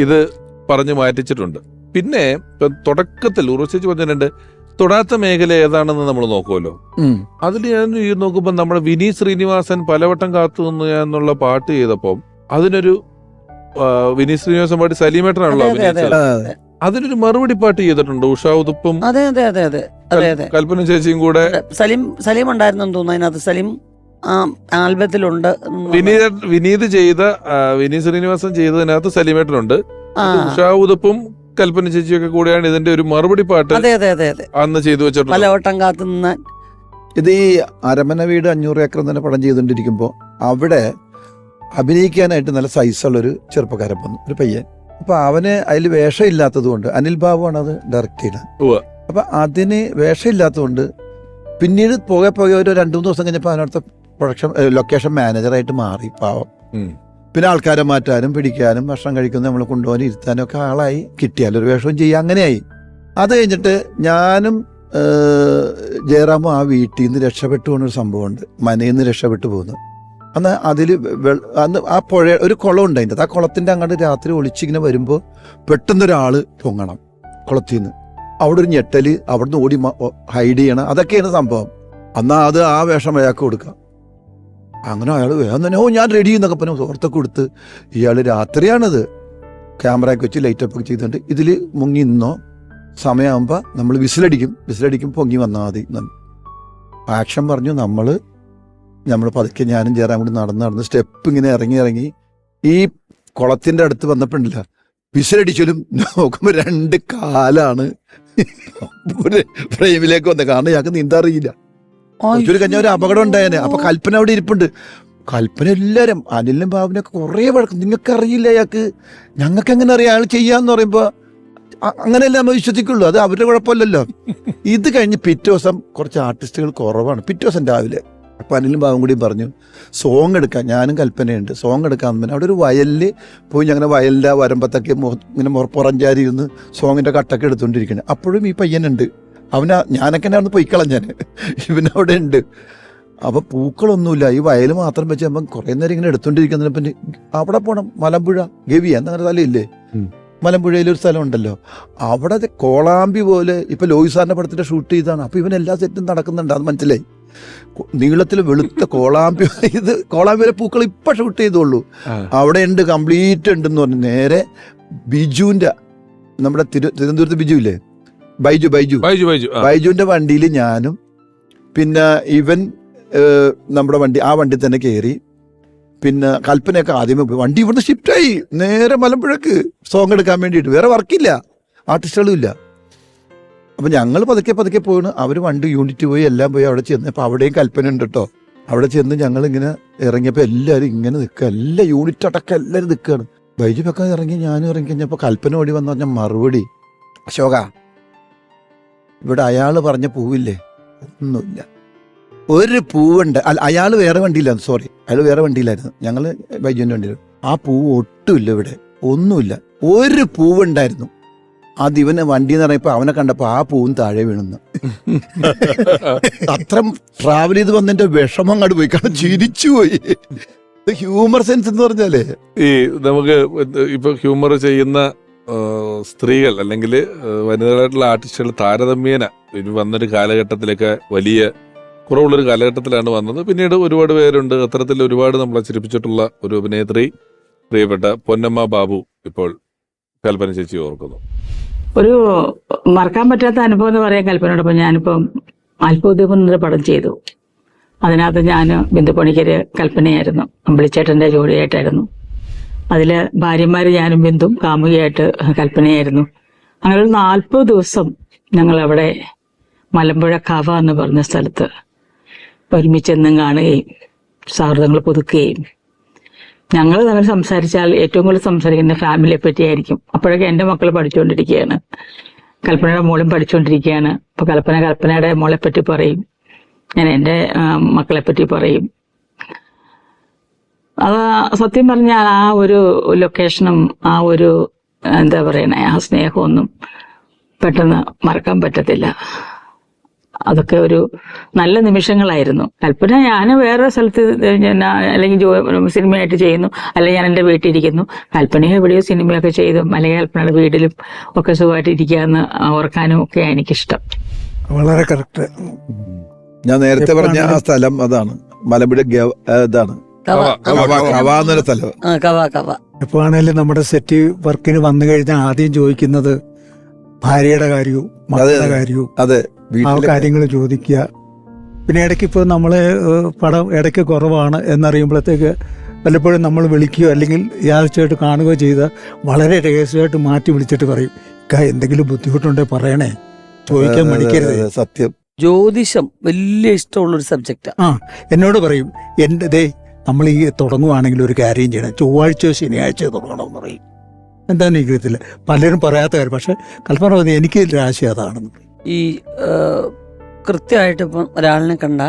ഇത് പറഞ്ഞു മാറ്റിച്ചിട്ടുണ്ട്. പിന്നെ തുടക്കത്തിൽ ഉറച്ചു പറഞ്ഞിട്ടുണ്ട് തൊടാത്ത മേഖല ഏതാണെന്ന് നമ്മൾ നോക്കുമല്ലോ. അതിൽ ഞാൻ നോക്കുമ്പോൾ നമ്മുടെ വിനീത് ശ്രീനിവാസൻ പലവട്ടം കാത്തു നിന്ന് എന്നുള്ള പാട്ട് ചെയ്തപ്പോ അതിനൊരു വിനീത് ശ്രീനിവാസൻ പാട്ട് സലീമേട്ടനാണല്ലോ അഭിനയിച്ചത്. അതിനൊരു മറുപടി പാട്ട് ചെയ്തിട്ടുണ്ട് ഉഷാ ഉതുപ്പും കൽപ്പന ചേച്ചിയും കൂടെ. സലീം ഉണ്ടായിരുന്നു തോന്നുന്നു അതിനകത്ത്. സലീം ആൽബത്തിലുണ്ട്. വിനീത് ശ്രീനിവാസൻ ചെയ്തതിനകത്ത് സലീമേട്ടനുണ്ട്. ഉഷാ ഉതുപ്പും കൽപ്പന ചേച്ചിയൊക്കെ കൂടെയാണ് ഇതിന്റെ ഒരു മറുപടി പാട്ട് അന്ന് ചെയ്തു വെച്ചിട്ടുണ്ട്. പലവട്ടം കാത്തു നിന്നാൽ. ഇത് ഈ അരമന വീട് 500 ഏക്കർ തന്നെ പടം ചെയ്തുകൊണ്ടിരിക്കുമ്പോൾ അവിടെ അഭിനയിക്കാനായിട്ട് നല്ല സൈസുള്ളൊരു ചെറുപ്പക്കാരൻ വന്നു, ഒരു പയ്യൻ. അപ്പൊ അവന് അതിൽ വേഷം ഇല്ലാത്തത് കൊണ്ട്, അനിൽ ബാബു ആണ് അത് ഡയറക്റ്റ് ചെയ്തത്. അപ്പൊ അതിന് വേഷം ഇല്ലാത്തതുകൊണ്ട് പിന്നീട് പോകെ ഒരു 2-3 ദിവസം കഴിഞ്ഞപ്പോൾ അതിനടുത്ത ലൊക്കേഷൻ മാനേജറായിട്ട് മാറി പാവം. പിന്നെ ആൾക്കാരെ മാറ്റാനും പിടിക്കാനും ഭക്ഷണം കഴിക്കുന്ന നമ്മൾ കൊണ്ടുപോകാനും ഇരുത്താനും ഒക്കെ ആളായി, കിട്ടിയാലൊരു വേഷവും ചെയ്യാം, അങ്ങനെയായി. അത് കഴിഞ്ഞിട്ട് ഞാനും ജയറാമും ആ വീട്ടിൽ നിന്ന് രക്ഷപ്പെട്ടു പോകുന്നൊരു സംഭവമുണ്ട്, മനയിൽ നിന്ന് രക്ഷപ്പെട്ടു പോകുന്നു. അന്ന് അതിൽ അന്ന് ആ പുഴ ഒരു കുളം ഉണ്ട്, അതിൻ്റെ ആ കുളത്തിൻ്റെ അങ്ങോട്ട് രാത്രി ഒളിച്ചിങ്ങനെ വരുമ്പോൾ പെട്ടെന്നൊരാൾ പൊങ്ങണം കുളത്തിൽ നിന്ന്, അവിടെ ഒരു ഞെട്ടല്, അവിടുന്ന് ഓടി ഹൈഡ് ചെയ്യണം, അതൊക്കെയാണ് സംഭവം. എന്നാൽ അത് ആ വേഷം അയാൾക്ക് കൊടുക്കാം. അങ്ങനെ അയാൾ വേഗം തന്നെ ഞാൻ റെഡി എന്നൊക്കെ പറഞ്ഞു സുഹൃത്തൊക്കെ കൊടുത്ത് ഇയാൾ രാത്രിയാണത് ക്യാമറയൊക്കെ വെച്ച് ലൈറ്റപ്പ് ഒക്കെ ചെയ്തിട്ടുണ്ട്, ഇതിൽ മുങ്ങി നിന്നോ, സമയമാകുമ്പോൾ നമ്മൾ വിസിലടിക്കും പൊങ്ങി വന്നാൽ മതി. ആക്ഷൻ പറഞ്ഞു. നമ്മൾ പതുക്കെ ഞാനും ചേരാൻ കൂടി നടന്ന് സ്റ്റെപ്പ് ഇങ്ങനെ ഇറങ്ങി ഈ കുളത്തിൻ്റെ അടുത്ത് വന്നപ്പോഴില്ല, വിസിലടിച്ചാലും നോക്കുമ്പോൾ 2 കാലാണ് ഫ്രെയിമിലേക്ക് വന്നത്. കാരണം ഇയാൾക്ക് നീന്താൻ അറിയില്ല. ഒരു കഴിഞ്ഞ ഒരു അപകടം ഉണ്ടായേനെ. അപ്പൊ കൽപ്പന അവിടെ ഇരിപ്പുണ്ട്. കൽപ്പന എല്ലാവരും അനിലിനും ബാബുവിനൊക്കെ കുറേ വഴക്കും, നിങ്ങൾക്ക് അറിയില്ല അയാൾക്ക്, ഞങ്ങൾക്ക് എങ്ങനെ അറിയാം അയാൾ ചെയ്യാന്ന് പറയുമ്പോൾ അങ്ങനെയല്ല നമ്മൾ വിശ്വസിക്കുള്ളൂ, അത് അവരുടെ കുഴപ്പമില്ലല്ലോ. ഇത് കഴിഞ്ഞ് പിറ്റേ ദിവസം കുറച്ച് ആർട്ടിസ്റ്റുകൾ കുറവാണ്. പിറ്റേ ദിവസം രാവിലെ അപ്പൊ അനിലും ബാബും കൂടി പറഞ്ഞു സോങ് എടുക്കാൻ, ഞാനും കൽപ്പനയുണ്ട്, സോങ് എടുക്കാൻ. പിന്നെ അവിടെ ഒരു വയലിൽ പോയി ഞങ്ങനെ വയലിൻ്റെ വരമ്പത്തൊക്കെ ഇങ്ങനെ പുറഞ്ചാരി ഇരുന്ന് സോങ്ങിൻ്റെ കട്ടൊക്കെ എടുത്തുകൊണ്ടിരിക്കുന്നത്. അപ്പോഴും ഈ പയ്യനുണ്ട്, ഞാനൊക്കെ അവിടെ പൊയ്ക്കളഞ്ഞാൻ, ഇവനവിടെ ഉണ്ട്. അപ്പോൾ പൂക്കളൊന്നുമില്ല, ഈ വയൽ മാത്രം വെച്ച് നമ്മൾ കുറേ നേരം ഇങ്ങനെ എടുത്തുകൊണ്ടിരിക്കുന്നതിനെ പിന്നെ അവിടെ പോകണം. മലമ്പുഴ ഗവി എന്നങ്ങനെ സ്ഥലമില്ലേ, മലമ്പുഴയിലൊരു സ്ഥലം ഉണ്ടല്ലോ, അവിടെ കോളാമ്പി പോലെ ഇപ്പൊ ലോയി സാറിന്റെ പടത്തിന്റെ ഷൂട്ട് ചെയ്താണ്. അപ്പൊ ഇവൻ എല്ലാ സെറ്റും നടക്കുന്നുണ്ട്, അത് മനസ്സിലായി. നീളത്തിൽ വെളുത്ത കോളാമ്പി, ഇത് കോളാമ്പിയിലെ പൂക്കൾ ഇപ്പൊ ഷൂട്ട് ചെയ്തോളൂ, അവിടെ ഉണ്ട്, കംപ്ലീറ്റ് ഉണ്ടെന്ന് പറഞ്ഞു. നേരെ ബിജുവിന്റെ, നമ്മുടെ തിരുവനന്തപുരത്ത് ബിജു ഇല്ലേ, ബൈജുവിന്റെ വണ്ടിയിൽ ഞാനും പിന്നെ ഇവൻ നമ്മുടെ വണ്ടി, ആ വണ്ടി തന്നെ കയറി പിന്നെ കൽപ്പനയൊക്കെ ആദ്യമേ പോയി. വണ്ടി ഇവിടുന്ന് ഷിഫ്റ്റായി നേരെ മലമ്പുഴക്ക് സോങ് എടുക്കാൻ വേണ്ടിയിട്ട്. വേറെ വർക്കില്ല, ആർട്ടിസ്റ്റുകളും ഇല്ല. അപ്പം ഞങ്ങൾ പതുക്കെ പതുക്കെ പോയിണ്. അവർ വണ്ടി യൂണിറ്റ് പോയി, എല്ലാം പോയി. അവിടെ ചെന്ന് അപ്പോൾ അവിടെയും കൽപ്പന ഉണ്ട് കേട്ടോ. അവിടെ ചെന്ന് ഞങ്ങളിങ്ങനെ ഇറങ്ങിയപ്പോൾ എല്ലാവരും ഇങ്ങനെ നിൽക്കുക, എല്ലാ യൂണിറ്റ് അടക്കം എല്ലാവരും നിൽക്കുകയാണ്. ബൈജു വെക്കാൻ ഇറങ്ങി, ഞാനും ഇറങ്ങി കഴിഞ്ഞപ്പോൾ കൽപ്പന ഓടി വന്നു പറഞ്ഞ മറുപടി, അശോക ഇവിടെ അയാൾ പറഞ്ഞ പൂവില്ലേ, ഒന്നുമില്ല, ഒരു പൂവുണ്ട്. അല്ല, അയാൾ വേറെ വണ്ടിയില്ലായിരുന്നു, സോറി, അയാൾ വേറെ വണ്ടിയിലായിരുന്നു, ഞങ്ങൾ ബൈജുവിൻ്റെ വണ്ടിയിൽ. ആ പൂവ് ഒട്ടുമില്ല ഇവിടെ, ഒന്നുമില്ല, ഒരു പൂവുണ്ടായിരുന്നു. അത് ഇവന് വണ്ടി എന്ന് പറയുമ്പോൾ അവനെ കണ്ടപ്പോൾ ആ പൂവും താഴെ വീണെന്ന്. അത്ര ട്രാവൽ ചെയ്ത് വന്നതിന്റെ വിഷമം അങ്ങോട്ട് പോയി, കാരണം ചിരിച്ചു പോയി. ഹ്യൂമർ സെൻസ് എന്ന് പറഞ്ഞാലേ, ഈ നമുക്ക് ഇപ്പൊ ഹ്യൂമർ ചെയ്യുന്ന സ്ത്രീകൾ അല്ലെങ്കിൽ വനിതകളായിട്ടുള്ള ആർട്ടിസ്റ്റുകൾ താരതമ്യേന ഇനി വന്നൊരു കാലഘട്ടത്തിലൊക്കെ വലിയ കുറവുള്ളൊരു കാലഘട്ടത്തിലാണ് വന്നത്. പിന്നീട് ഒരുപാട് പേരുണ്ട് അത്തരത്തിൽ ഒരുപാട് നമ്മളെ ചിരിപ്പിച്ചിട്ടുള്ള ഒരു അഭിനേത്രി, പ്രിയപ്പെട്ട പൊന്നമ്മ ബാബു ഇപ്പോൾ കൽപ്പന ചേച്ചി ഓർക്കുന്നു. ഒരു മറക്കാൻ പറ്റാത്ത അനുഭവം എന്ന് പറയാൻ കൽപ്പനയോടൊപ്പം ഞാനിപ്പം അത്ഭുതം എന്നൊരു പടം ചെയ്തു. അതിനകത്ത് ഞാൻ ബിന്ദു പണിക്കര് കൽപ്പനയായിരുന്നു, അമ്പിളിച്ചേട്ടൻ്റെ ജോഡിയായിട്ടായിരുന്നു. അതിൽ ഭാര്യമാർ ഞാനും ബിന്ദും കാമുകിയായിട്ട് കൽപ്പനയായിരുന്നു. അങ്ങനെ ഒരു 40 ദിവസം ഞങ്ങളവിടെ മലമ്പുഴ കവ എന്ന് പറഞ്ഞ സ്ഥലത്ത് ഒരുമിച്ചെന്നും കാണുകയും സൗഹൃദങ്ങൾ പുതുക്കുകയും. ഞങ്ങൾ തമ്മിൽ സംസാരിച്ചാൽ ഏറ്റവും കൂടുതൽ സംസാരിക്കുന്നത് ഫാമിലിയെ പറ്റിയായിരിക്കും. അപ്പോഴൊക്കെ എൻ്റെ മക്കൾ പഠിച്ചുകൊണ്ടിരിക്കുകയാണ്, കൽപ്പനയുടെ മോളും പഠിച്ചുകൊണ്ടിരിക്കുകയാണ്. അപ്പോൾ കൽപ്പനയുടെ മോളെ പറ്റി പറയും, ഞാൻ എൻ്റെ മക്കളെ പറ്റി പറയും. അത് സത്യം പറഞ്ഞാൽ ആ ഒരു ലൊക്കേഷനും ആ ഒരു എന്താ പറയണേ ആ സ്നേഹമൊന്നും പെട്ടെന്ന് മറക്കാൻ പറ്റത്തില്ല. അതൊക്കെ ഒരു നല്ല നിമിഷങ്ങളായിരുന്നു. കൽപ്പന ഞാൻ വേറെ സ്ഥലത്ത് അല്ലെങ്കിൽ സിനിമയായിട്ട് ചെയ്യുന്നു, അല്ലെങ്കിൽ ഞാൻ എൻ്റെ വീട്ടിലിരിക്കുന്നു. കൽപ്പനയെ എവിടെയോ സിനിമയൊക്കെ ചെയ്തും അല്ലെങ്കിൽ കൽപ്പനയുടെ വീട്ടിലും ഒക്കെ സുഖമായിട്ട് ഇരിക്കാന്ന് ഓർക്കാനും ഒക്കെ എനിക്കിഷ്ടം. വളരെ കറക്റ്റ്. ഞാൻ നേരത്തെ പറഞ്ഞ ആ സ്ഥലം അതാണ്, മലമ്പുഴ ഇതാണ് കവാന്നൊരു സ്ഥലം. എപ്പോഴാണേലും നമ്മുടെ സെറ്റ് വർക്കിന് വന്നു കഴിഞ്ഞാൽ ആദ്യം ചോദിക്കുന്നത് ഭാര്യയുടെ കാര്യവും മക്കളുടെ കാര്യവും അതെ, ആ കാര്യങ്ങൾ ചോദിക്കുക. പിന്നെ ഇടയ്ക്ക് ഇപ്പോൾ നമ്മൾ പടം ഇടയ്ക്ക് കുറവാണ് എന്നറിയുമ്പോഴത്തേക്ക് പലപ്പോഴും നമ്മൾ വിളിക്കുകയോ അല്ലെങ്കിൽ യാദൃച്ഛമായിട്ട് കാണുകയോ ചെയ്ത് വളരെ രഹസ്യമായിട്ട് മാറ്റി വിളിച്ചിട്ട് പറയും, എന്തെങ്കിലും ബുദ്ധിമുട്ടുണ്ടെങ്കിൽ പറയണേ, ചോദിക്കാൻ മടിക്കരുത്. സത്യം. ജ്യോതിഷം വലിയ ഇഷ്ടമുള്ളൊരു സബ്ജക്റ്റാ. എന്നോട് പറയും, എൻ്റെ നമ്മൾ ഈ തുടങ്ങുവാണെങ്കിൽ ഒരു കാര്യം ചെയ്യണം, ചൊവ്വാഴ്ചയോ ശനിയാഴ്ചയോ തുടങ്ങണമെന്ന് പറയും. എന്താണെന്ന് എനിക്കറിയത്തില്ല, പലരും പറയാത്ത കാര്യം. പക്ഷെ കൽപ്പന പറഞ്ഞത് എനിക്ക് രാശി അതാണെന്ന് പറയും. ഈ കൃത്യമായിട്ട് ഇപ്പം ഒരാളിനെ കണ്ട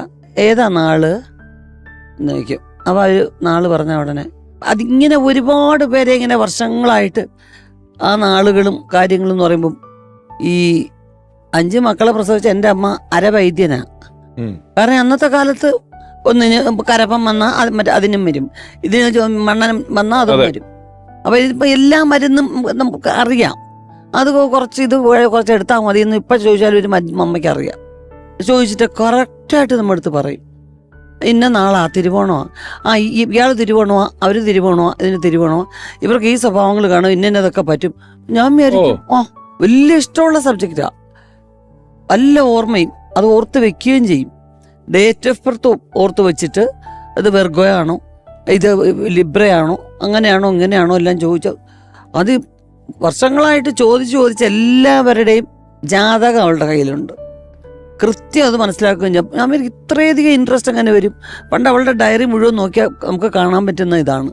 ഏതാ നാള് എന്ന് ചോദിക്കും. അപ്പോൾ ഒരു നാള് പറഞ്ഞ ഉടനെ അതിങ്ങനെ ഒരുപാട് പേരെ ഇങ്ങനെ വർഷങ്ങളായിട്ട് ആ നാളുകളും കാര്യങ്ങളും എന്ന് പറയുമ്പം, ഈ 5 മക്കളെ പ്രസവിച്ച എൻ്റെ അമ്മ അരവൈദ്യനാ. കാരണം അന്നത്തെ കാലത്ത് ഒന്നിന് കരപ്പം വന്നാൽ അത് മറ്റേ അതിനും വരും, ഇതിന് മണ്ണനം വന്നാൽ അതും വരും. അപ്പോൾ ഇതിപ്പോൾ എല്ലാ മരുന്നും നമുക്ക് അറിയാം. അത് കുറച്ച് കുറച്ച് എടുത്താൽ മതി എന്ന് ഇപ്പം ചോദിച്ചാൽ ഒരു അമ്മയ്ക്ക് അറിയാം. ചോദിച്ചിട്ട് കറക്റ്റായിട്ട് നമ്മുടെ അടുത്ത് പറയും, ഇന്ന നാളാ തിരുവോണമാ, ഇയാൾ തിരുവോണമാ, അവർ തിരുവോണമാ, ഇതിന് തിരുവോണമാ, ഇവർക്ക് ഈ സ്വഭാവങ്ങൾ കാണും, ഇന്നതൊക്കെ പറ്റും. ഞാൻ വിചാരിക്കും വലിയ ഇഷ്ടമുള്ള സബ്ജക്റ്റാ, നല്ല ഓർമ്മയും അത് ഓർത്ത് വെക്കുകയും ചെയ്യും. ഡേറ്റ് ഓഫ് ബർത്ത് ഓർത്ത് വെച്ചിട്ട് ഇത് വെർഗോയാണോ, ഇത് ലിബ്രയാണോ, അങ്ങനെയാണോ ഇങ്ങനെയാണോ എല്ലാം ചോദിച്ചു. അത് വർഷങ്ങളായിട്ട് ചോദിച്ച് എല്ലാവരുടെയും ജാതകം അവളുടെ കയ്യിലുണ്ട്. കൃത്യം അത് മനസ്സിലാക്കുകയും ചെയ്യും. ഞാൻ എനിക്ക് ഇത്രയധികം ഇൻട്രസ്റ്റ് അങ്ങനെ വരും. പണ്ട് അവളുടെ ഡയറി മുഴുവൻ നോക്കിയാൽ നമുക്ക് കാണാൻ പറ്റുന്ന ഇതാണ്.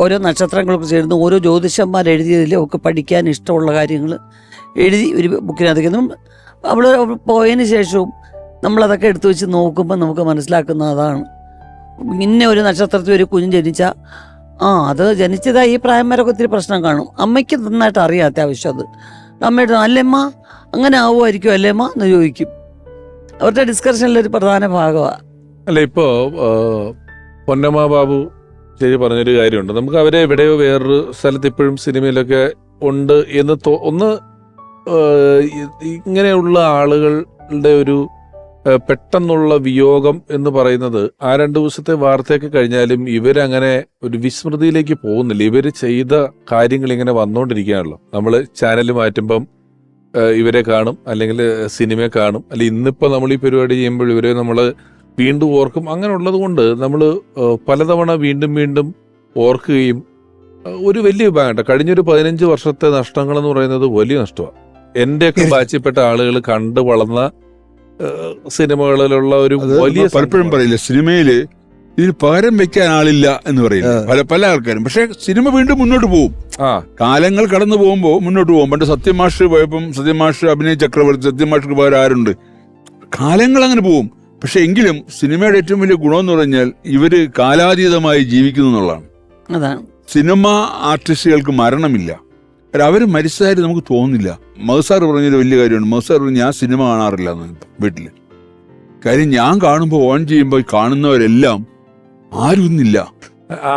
ഓരോ നക്ഷത്രങ്ങളൊക്കെ ചേർന്ന് ഓരോ ജ്യോതിഷന്മാർ എഴുതിയതിൽ ഒക്കെ പഠിക്കാൻ ഇഷ്ടമുള്ള കാര്യങ്ങൾ എഴുതി ഒരു ബുക്കിനകത്തേക്കും. അവൾ പോയതിന് ശേഷവും നമ്മളതൊക്കെ എടുത്തു വെച്ച് നോക്കുമ്പോൾ നമുക്ക് മനസ്സിലാക്കുന്ന അതാണ്. ഇന്ന ഒരു നക്ഷത്രത്തിൽ ഒരു കുഞ്ഞ് ജനിച്ചാൽ അത് ജനിച്ചതാ ഈ പ്രായം വരെയൊക്കെ ഒത്തിരി പ്രശ്നം കാണും. അമ്മയ്ക്ക് നന്നായിട്ട് അറിയാം അത്യാവശ്യം. അത് അമ്മയുടെ അല്ലേമ്മ അങ്ങനെ ആവുമായിരിക്കും അല്ലേമ്മ എന്ന് ചോദിക്കും. അവരുടെ ഡിസ്കഷനിലൊരു പ്രധാന ഭാഗമാണ്. അല്ല, ഇപ്പോ പൊന്നമ്മ ബാബു ചേച്ചി പറഞ്ഞൊരു കാര്യമുണ്ട്, നമുക്ക് അവരെ എവിടെയോ വേറൊരു സ്ഥലത്ത് ഇപ്പോഴും സിനിമയിലൊക്കെ ഉണ്ട് എന്ന് ഒന്ന് ഇങ്ങനെയുള്ള ആളുകളുടെ ഒരു പെട്ടെന്നുള്ള വിയോഗം എന്ന് പറയുന്നത് ആ 2 ദിവസത്തെ വാർത്തയൊക്കെ കഴിഞ്ഞാലും ഇവരങ്ങനെ ഒരു വിസ്മൃതിയിലേക്ക് പോകുന്നില്ല. ഇവർ ചെയ്ത കാര്യങ്ങൾ ഇങ്ങനെ വന്നുകൊണ്ടിരിക്കുകയാണല്ലോ. നമ്മൾ ചാനൽ മാറ്റുമ്പം ഇവരെ കാണും, അല്ലെങ്കിൽ സിനിമ കാണും, അല്ലെങ്കിൽ ഇന്നിപ്പോൾ നമ്മൾ ഈ പരിപാടി ചെയ്യുമ്പോൾ ഇവരെ നമ്മൾ വീണ്ടും ഓർക്കും. അങ്ങനെ ഉള്ളത് കൊണ്ട് നമ്മൾ പലതവണ വീണ്ടും വീണ്ടും ഓർക്കുകയും ഒരു വലിയ വിഭാഗം കഴിഞ്ഞൊരു 15 വർഷത്തെ നഷ്ടങ്ങൾ എന്ന് പറയുന്നത് വലിയ നഷ്ടമാണ്. എന്റെയൊക്കെ ബാച്ചിൽപ്പെട്ട ആളുകൾ കണ്ടു വളർന്ന സിനിമകളിലുള്ള ഒരു വലിയ പലപ്പോഴും പറയില്ല സിനിമയില് ഇതിന് പകരം വെക്കാൻ ആളില്ല എന്ന് പറയില്ല പല ആൾക്കാരും. പക്ഷെ സിനിമ വീണ്ടും മുന്നോട്ട് പോകും. കാലങ്ങൾ കടന്നു പോകുമ്പോൾ മുന്നോട്ട് പോകും. പണ്ട് സത്യമാഷ് പോയപ്പം സത്യമാഷ് അഭിനയ ചക്രവർത്തി, സത്യമാഷ്ക്ക് പകരം ആരുണ്ട്? കാലങ്ങൾ അങ്ങനെ പോകും. പക്ഷെ എങ്കിലും സിനിമയുടെ ഏറ്റവും വലിയ ഗുണം എന്ന് പറഞ്ഞാൽ ഇവര് കാലാതീതമായി ജീവിക്കുന്നു എന്നുള്ളതാണ്. അതാണ് സിനിമ ആർട്ടിസ്റ്റുകൾക്ക് മരണമില്ല. അവർ മരിച്ചതായിട്ട് നമുക്ക് തോന്നുന്നില്ല. മഹസാർ പറഞ്ഞൊരു വലിയ കാര്യമാണ്. മഹസാർ പറഞ്ഞു ഞാൻ സിനിമ കാണാറില്ല എന്ന് വീട്ടില്. കാര്യം ഞാൻ കാണുമ്പോൾ ഓൺ ചെയ്യുമ്പോൾ കാണുന്നവരെല്ലാം ആരും ഇന്നില്ല.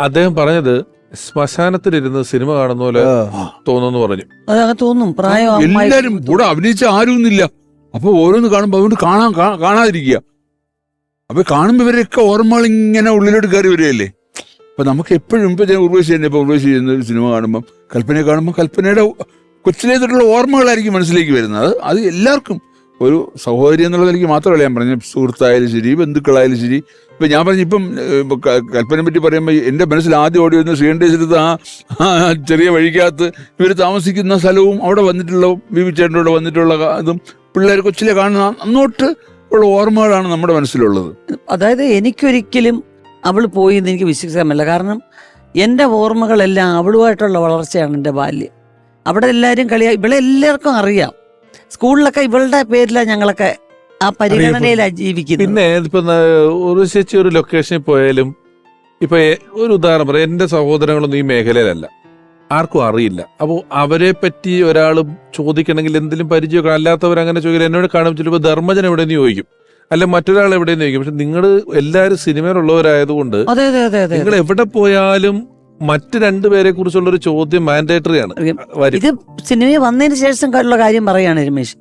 അദ്ദേഹം പറഞ്ഞത് ശ്മശാനത്തിലിരുന്ന് സിനിമ കാണുന്ന പോലെ തോന്നുന്നു പറഞ്ഞു. അതങ്ങനെ തോന്നും. പ്രായം എല്ലാരും കൂടെ അഭിനയിച്ച ആരും ഇന്നില്ല. അപ്പൊ ഓരോന്ന് കാണുമ്പോ അതുകൊണ്ട് കാണാതിരിക്കുക. അപ്പൊ കാണുമ്പോ ഇവരൊക്കെ ഓർമ്മകൾ ഇങ്ങനെ ഉള്ളിലോട്ട് കയറി വരികയല്ലേ. അപ്പൊ നമുക്ക് എപ്പോഴും ഇപ്പൊ ഞാൻ ഉർവശി തന്നെ ഇപ്പൊ ഉർവശി ചെയ്യുന്ന ഒരു സിനിമ കാണുമ്പോൾ കൽപ്പനയെ കാണുമ്പോൾ കൽപ്പനയുടെ കൊച്ചിലേ തൊട്ടുള്ള ഓർമ്മകളായിരിക്കും മനസ്സിലേക്ക് വരുന്നത്. അത് എല്ലാവർക്കും ഒരു സഹോദരി എന്നുള്ളത് എനിക്ക് മാത്രമല്ല ഞാൻ പറഞ്ഞു. സുഹൃത്തായാലും ശരി, ബന്ധുക്കളായാലും ശരി. ഇപ്പൊ ഞാൻ പറഞ്ഞു ഇപ്പം കൽപ്പനയെ പറ്റി പറയുമ്പോൾ എന്റെ മനസ്സിൽ ആദ്യം ഓടി വന്ന ശ്രീകണ്ഠേശ്വരത്ത് ആ ചെറിയ വഴിക്കകത്ത് ഇവർ താമസിക്കുന്ന സ്ഥലവും അവിടെ വന്നിട്ടുള്ള ബിബിച്ചേട്ടനോട് വന്നിട്ടുള്ള ഇതും പിള്ളേർ കൊച്ചിലെ കാണുന്ന അന്നോട്ട് ഉള്ള ഓർമ്മകളാണ് നമ്മുടെ മനസ്സിലുള്ളത്. അതായത് എനിക്കൊരിക്കലും അവൾ പോയി എന്ന് എനിക്ക് വിശ്വസിക്കാൻ പറ്റില്ല. കാരണം എൻ്റെ ഓർമ്മകളെല്ലാം അവളുമായിട്ടുള്ള വളർച്ചയാണ് എൻ്റെ ബാല്യം. അവിടെ എല്ലാവരും ഇവളെ എല്ലാവർക്കും അറിയാം. സ്കൂളിലൊക്കെ ഇവളുടെ പേരിലാണ് ഞങ്ങളൊക്കെ ആ പരിഗണനയിലാണ് ജീവിക്കുന്നത്. പിന്നെ ഇപ്പൊ ഒരു ചേച്ചി ഒരു ലൊക്കേഷനിൽ പോയാലും ഇപ്പൊ ഒരു ഉദാഹരണം പറയാം, എന്റെ സഹോദരങ്ങളൊന്നും ഈ മേഖലയിലല്ല, ആർക്കും അറിയില്ല. അപ്പോൾ അവരെ പറ്റി ഒരാൾ ചോദിക്കണമെങ്കിൽ എന്തെങ്കിലും പരിചയമൊക്കെ അല്ലാത്തവരങ്ങനെ ചോദിക്കില്ല. എന്നോട് കാണുമ്പോൾ ചിലപ്പോൾ ധർമ്മജൻ എവിടെയെന്ന് ചോദിക്കും, അല്ല മറ്റൊരാൾ എവിടെയെന്ന് ചോദിക്കും. പക്ഷെ നിങ്ങൾ എല്ലാവരും സിനിമയിലുള്ളവരായതുകൊണ്ട് നിങ്ങൾ എവിടെ പോയാലും മറ്റ് രണ്ടുപേരെ കുറിച്ചുള്ള ഒരു ചോദ്യം മാൻഡേറ്ററി ആണ്. ഇത് സിനിമയിൽ വന്നതിന് ശേഷം ഉള്ള കാര്യം പറയാണ് രമേശ്.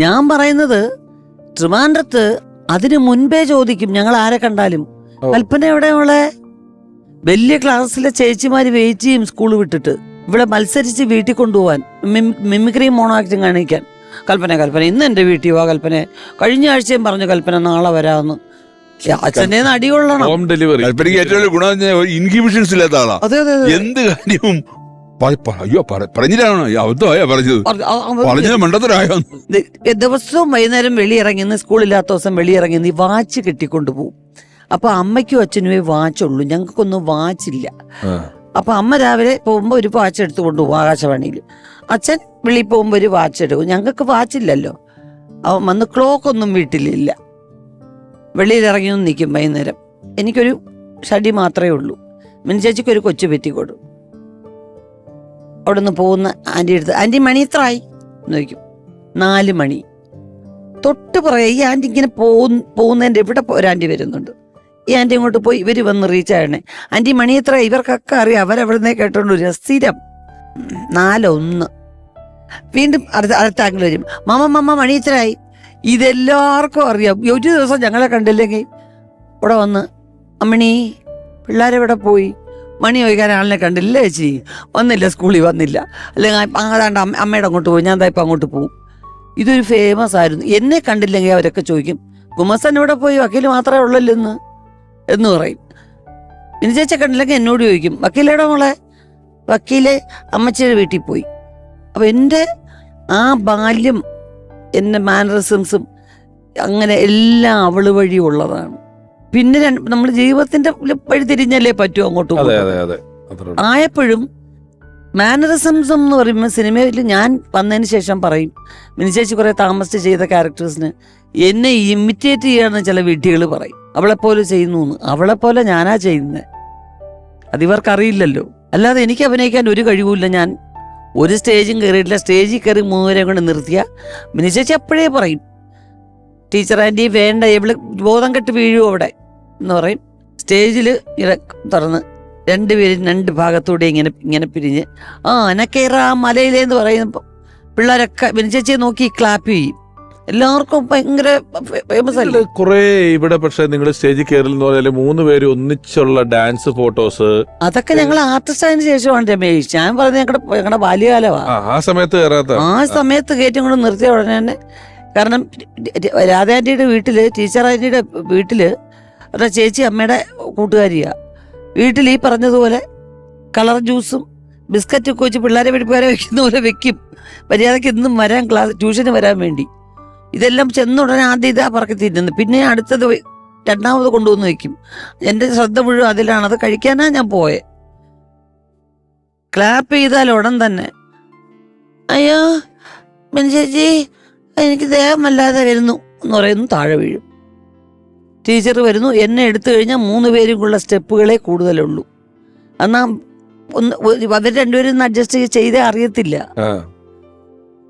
ഞാൻ പറയുന്നത് ട്രിവാൻഡ്രത്ത് അതിന് മുൻപേ ചോദിക്കും ഞങ്ങൾ ആരെ കണ്ടാലും, കൽപ്പന എവിടെയുള്ള വലിയ ക്ലാസ്സിലെ ചേച്ചിമാര് വെയിറ്റ് ചെയ്യും സ്കൂൾ വിട്ടിട്ട് ഇവിടെ മത്സരിച്ച് വീട്ടിൽ കൊണ്ടുപോകാൻ, മിമിക്രി മോണോ ആക്ടിങ് കാണിക്കാൻ. കൽപ്പന ഇന്ന് എന്റെ വീട്ടിൽ പോവാ കൽപ്പന, കഴിഞ്ഞ ആഴ്ചയും പറഞ്ഞു കൽപ്പന നാളെ വരാമെന്ന്. അച്ഛൻ്റെ അടികൊള്ളണം. Home delivery. കൽപ്പനയ്ക്ക് ഏറ്റവും വലിയ ഗുണം ഇൻഹിബിഷൻസ് ഇല്ലാത്ത ആളാ. എന്ത് കാര്യവും അയ്യോ പറഞ്ഞിട്ടാണോ അബദ്ധമായോ പറഞ്ഞത് മണ്ടത്തരായോ. ദിവസവും വൈകുന്നേരം വെളിയിറങ്ങി, സ്കൂളില്ലാത്ത ദിവസം വെളിയിറങ്ങി വാച്ച് കെട്ടിക്കൊണ്ടുപോകും. അപ്പൊ അമ്മയ്ക്കും അച്ഛനുമേ വാച്ചുള്ളൂ, ഞങ്ങൾക്കൊന്നും വാച്ചില്ല. അപ്പൊ അമ്മ രാവിലെ പോകുമ്പോ ഒരു വാച്ച് എടുത്തു കൊണ്ടുപോകും ആകാശവാണിയിൽ. അച്ഛൻ വെളിയിൽ പോകുമ്പോ ഒരു വാച്ച് എടുക്കും. ഞങ്ങൾക്ക് വാച്ചില്ലല്ലോ. അവൻ വന്ന് ക്ലോക്കൊന്നും വീട്ടിലില്ല. വെളിയിലിറങ്ങി ഒന്ന് നിൽക്കും വൈകുന്നേരം. എനിക്കൊരു ഷടി മാത്രമേ ഉള്ളൂ. മിനിച്ചേച്ചിക്ക് ഒരു കൊച്ചു പെറ്റിക്കോടും. അവിടെ നിന്ന് പോകുന്ന ആൻറ്റി എടുത്ത് ആൻറ്റി മണി എത്രയായി എന്ന് ചോദിക്കും. 4 മണി. തൊട്ട് പറയാം ഈ ആൻറ്റി ഇങ്ങനെ പോകുന്നതിൻ്റെ ഇവിടെ ഒരു ആൻറ്റി വരുന്നുണ്ട്. ഈ ആൻറ്റി ഇങ്ങോട്ട് പോയി ഇവർ വന്ന് റീച്ച് ആയണേ. ആൻറ്റി മണി എത്ര? ഇവർക്കൊക്കെ അറിയാം, അവരെവിടുന്നേ കേട്ടോണ്ട് വരിക സ്ഥിരം. 4:01. വീണ്ടും അടുത്ത ആംഗിൾ വരും. മമ്മ മണി എത്രയായി? ഇതെല്ലാവർക്കും അറിയാം. ഒരു ദിവസം ഞങ്ങളെ കണ്ടില്ലെങ്കിൽ ഇവിടെ വന്ന് അമ്മണി പിള്ളേരെവിടെ പോയി, മണി ചോദിക്കാൻ ആളിനെ കണ്ടില്ല ചേച്ചി, വന്നില്ല, സ്കൂളിൽ വന്നില്ല, അല്ലെങ്കിൽ അതാണ്ട് അമ്മയുടെ അങ്ങോട്ട് പോയി, ഞാൻ ഇപ്പം അങ്ങോട്ട് പോകും. ഇതൊരു ഫേമസ് ആയിരുന്നു. എന്നെ കണ്ടില്ലെങ്കിൽ അവരൊക്കെ ചോദിക്കും കുമസൻ ഇവിടെ പോയി, വക്കീൽ മാത്രമേ ഉള്ളല്ലോ എന്ന് പറയും. ഇനി ചേച്ചി കണ്ടില്ലെങ്കിൽ എന്നോട് ചോദിക്കും വക്കീലേടെ മോളെ, വക്കീലെ അമ്മച്ചിയുടെ വീട്ടിൽ പോയി. അപ്പം എൻ്റെ ആ ബാല്യം, എൻ്റെ മാനറിസംസും അങ്ങനെ എല്ലാം അവള് വഴി ഉള്ളതാണ്. പിന്നെ നമ്മൾ ജീവിതത്തിന്റെ വഴി തിരിഞ്ഞല്ലേ പറ്റൂ അങ്ങോട്ടും ആയപ്പോഴും. മാനറിസംസ് എന്ന് പറയുമ്പോൾ സിനിമയിൽ ഞാൻ വന്നതിന് ശേഷം പറയും, മിനിച്ചേച്ചി കുറെ താമസിച്ച് ചെയ്ത ക്യാരക്ടേഴ്സിന് എന്നെ ഇമിറ്റേറ്റ് ചെയ്യാന്ന് ചില വീട്ടികൾ പറയും. അവളെപ്പോലെ ചെയ്യുന്നു എന്ന്. അവളെപ്പോലെ ഞാനാ ചെയ്യുന്നത്, അതിവർക്കറിയില്ലല്ലോ. അല്ലാതെ എനിക്ക് അഭിനയിക്കാൻ ഒരു കഴിവുമില്ല. ഞാൻ ഒരു സ്റ്റേജും കയറിയിട്ടില്ല. സ്റ്റേജിൽ കയറി 3 പേരെ കൊണ്ട് നിർത്തിയ മിനിച്ചേച്ചി അപ്പോഴേ പറയും ടീച്ചർ ആൻറ്റി വേണ്ട, എവിടെ ബോധം കെട്ട് വീഴും അവിടെ എന്ന് പറയും. സ്റ്റേജിൽ തുറന്ന് 2 പേരും 2 ഭാഗത്തൂടെ ഇങ്ങനെ പിരിഞ്ഞ് അനക്കേറ മലയിലേന്ന് പറയുമ്പോൾ പിള്ളേരൊക്കെ മിനിച്ചേച്ചിയെ നോക്കി ക്ലാപ്പ് ചെയ്യും. എല്ലാവർക്കും ഭയങ്കര ഫേമസ് അല്ലേ കുറെ ഇവിടെ. പക്ഷെ നിങ്ങൾ സ്റ്റേജിൽ കയറില്ലെന്ന് പറഞ്ഞാൽ 3 പേര് ഒന്നിച്ചുള്ള ഡാൻസ് ഫോട്ടോസ് അതൊക്കെ ഞങ്ങൾ ആർട്ടിസ്റ്റ് ആയതിനു ശേഷമാണ് രമേശ്. ഞാൻ പറഞ്ഞ ഞങ്ങളുടെ ബാല്യകാലമാണ്. ആ സമയത്ത് കയറ്റി കൊണ്ട് നിർത്തിയ ഉടനെ തന്നെ. കാരണം രാധാ ആന്റിയുടെ വീട്ടില്, ടീച്ചർ ആന്റിയുടെ വീട്ടില് അവരുടെ ചേച്ചി അമ്മയുടെ കൂട്ടുകാരിയാ. വീട്ടിൽ ഈ പറഞ്ഞതുപോലെ കളർ ജ്യൂസും ബിസ്ക്കറ്റൊക്കെ വെച്ച് പിള്ളേരെ പഠിപ്പുകാരെ വെക്കുന്ന പോലെ വെക്കും. മര്യാദയ്ക്ക് എന്നും വരാൻ ട്യൂഷന് വരാൻ വേണ്ടി. ഇതെല്ലാം ചെന്ന ഉടനെ ആദ്യം ഇതാ പറക്കി തിന്നുന്നു, പിന്നെ അടുത്തത് രണ്ടാമത് കൊണ്ടുവന്ന് വെക്കും. എൻ്റെ ശ്രദ്ധ മുഴുവൻ അതിലാണ്. അത് കഴിക്കാനാ ഞാൻ പോയെ. ക്ലാപ്പ് ചെയ്താൽ ഉടൻ തന്നെ അയ്യോ ചേച്ചി എനിക്ക് ദേഹം വല്ലാതെ വരുന്നു എന്ന് പറയുന്നു, താഴെ വീഴും. ടീച്ചർ വരുന്നു, എന്നെ എടുത്തു കഴിഞ്ഞാൽ 3 പേരുമുള്ള സ്റ്റെപ്പുകളെ കൂടുതലുള്ളൂ. എന്നാ അവർ രണ്ടുപേരും അഡ്ജസ്റ്റ് ചെയ്തേ അറിയത്തില്ല.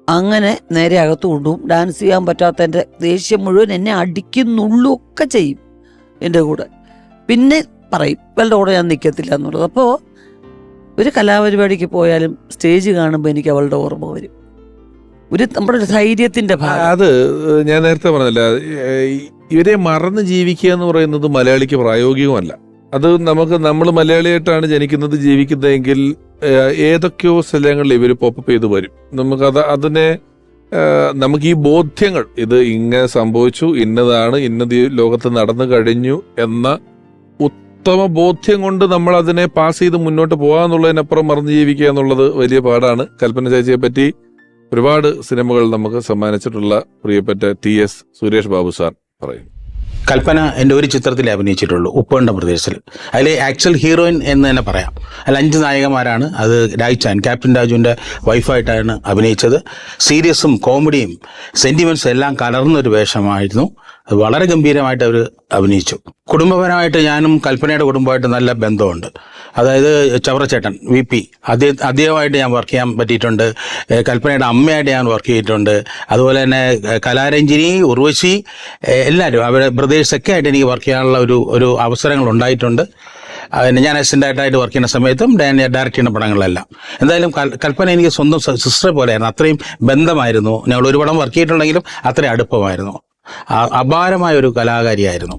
അങ്ങനെ നേരെ അകത്ത് കൊണ്ടുപോകും. ഡാൻസ് ചെയ്യാൻ പറ്റാത്തതിൻ്റെ ദേഷ്യം മുഴുവൻ എന്നെ അടിക്കുന്നുള്ളൂ ഒക്കെ ചെയ്യും എൻ്റെ കൂടെ. പിന്നെ പറയും ഇവളുടെ കൂടെ ഞാൻ നിൽക്കത്തില്ല എന്നുള്ളത്. അപ്പോൾ ഒരു കലാപരിപാടിക്ക് പോയാലും സ്റ്റേജ് കാണുമ്പോൾ എനിക്ക് അവളുടെ ഓർമ്മ വരും. നമ്മുടെ ഒരു ധൈര്യത്തിന്റെ ഭാഗം. അത് ഞാൻ നേരത്തെ പറഞ്ഞില്ല, ഇവരെ മറന്ന് ജീവിക്കുക എന്ന് പറയുന്നത് മലയാളിക്ക് പ്രായോഗികമല്ല. അത് നമ്മൾ മലയാളിയായിട്ടാണ് ജനിക്കുന്നത്, ജീവിക്കുന്നതെങ്കിൽ ഏതൊക്കെയോ സ്ഥലങ്ങളിൽ ഇവർ പോപ്പപ്പ് ചെയ്ത് വരും. നമുക്ക് ഈ ബോധ്യങ്ങൾ, ഇത് ഇങ്ങനെ സംഭവിച്ചു, ഇന്നതാണ്, ഇന്നത് ലോകത്ത് നടന്നു കഴിഞ്ഞു എന്ന ഉത്തമ ബോധ്യം കൊണ്ട് നമ്മൾ അതിനെ പാസ് ചെയ്ത് മുന്നോട്ട് പോകാന്നുള്ളതിനപ്പുറം മറന്നു ജീവിക്കുക എന്നുള്ളത് വലിയ പാടാണ്. കൽപ്പന ചേച്ചിയെ പറ്റി ഒരുപാട് സിനിമകൾ നമുക്ക് സമ്മാനിച്ചിട്ടുള്ള പ്രിയപ്പെട്ട TS സുരേഷ് ബാബു സാർ പറയും. കൽപ്പന എൻ്റെ ഒരു ചിത്രത്തിലേ അഭിനയിച്ചിട്ടുള്ളൂ, ഉപ്പുണ്ട പ്രദേശത്തിൽ. അതിൽ ആക്ച്വൽ ഹീറോയിൻ എന്ന് തന്നെ പറയാം. അതിൽ 5 നായകന്മാരാണ്. അത് രാജ്ചാൻ, ക്യാപ്റ്റൻ രാജുവിൻ്റെ വൈഫായിട്ടാണ് അഭിനയിച്ചത്. സീരിയസും കോമഡിയും സെന്റിമെന്റ്സും എല്ലാം കലർന്നൊരു വേഷമായിരുന്നു. അത് വളരെ ഗംഭീരമായിട്ട് അവർ അഭിനയിച്ചു. കുടുംബപരമായിട്ട് ഞാനും കൽപ്പനയുടെ കുടുംബമായിട്ട് നല്ല ബന്ധമുണ്ട്. അതായത് ചവറച്ചേട്ടൻ VP, അദ്ദേഹമായിട്ട് ഞാൻ വർക്ക് ചെയ്യാൻ പറ്റിയിട്ടുണ്ട്. കൽപ്പനയുടെ അമ്മയായിട്ട് ഞാൻ വർക്ക് ചെയ്തിട്ടുണ്ട്. അതുപോലെ തന്നെ കലാരഞ്ജിനി, ഉർവശി, എല്ലാവരും അവരുടെ ബ്രദേഴ്സൊക്കെ ആയിട്ട് എനിക്ക് വർക്ക് ചെയ്യാനുള്ള ഒരു അവസരങ്ങൾ ഉണ്ടായിട്ടുണ്ട്. ഞാൻ അസിസ്റ്റൻ്റായിട്ട് വർക്ക് ചെയ്യുന്ന സമയത്തും ഡയറക്റ്റ് ചെയ്യുന്ന പടങ്ങളിലെല്ലാം. എന്തായാലും കൽപ്പന എനിക്ക് സ്വന്തം സിസ്റ്റർ പോലെയായിരുന്നു. അത്രയും ബന്ധമായിരുന്നു. ഞങ്ങൾ ഒരു പടം വർക്ക് ചെയ്തിട്ടുണ്ടെങ്കിലും അത്രയും അടുപ്പമായിരുന്നു. അപാരമായ ഒരു കലാകാരിയായിരുന്നു.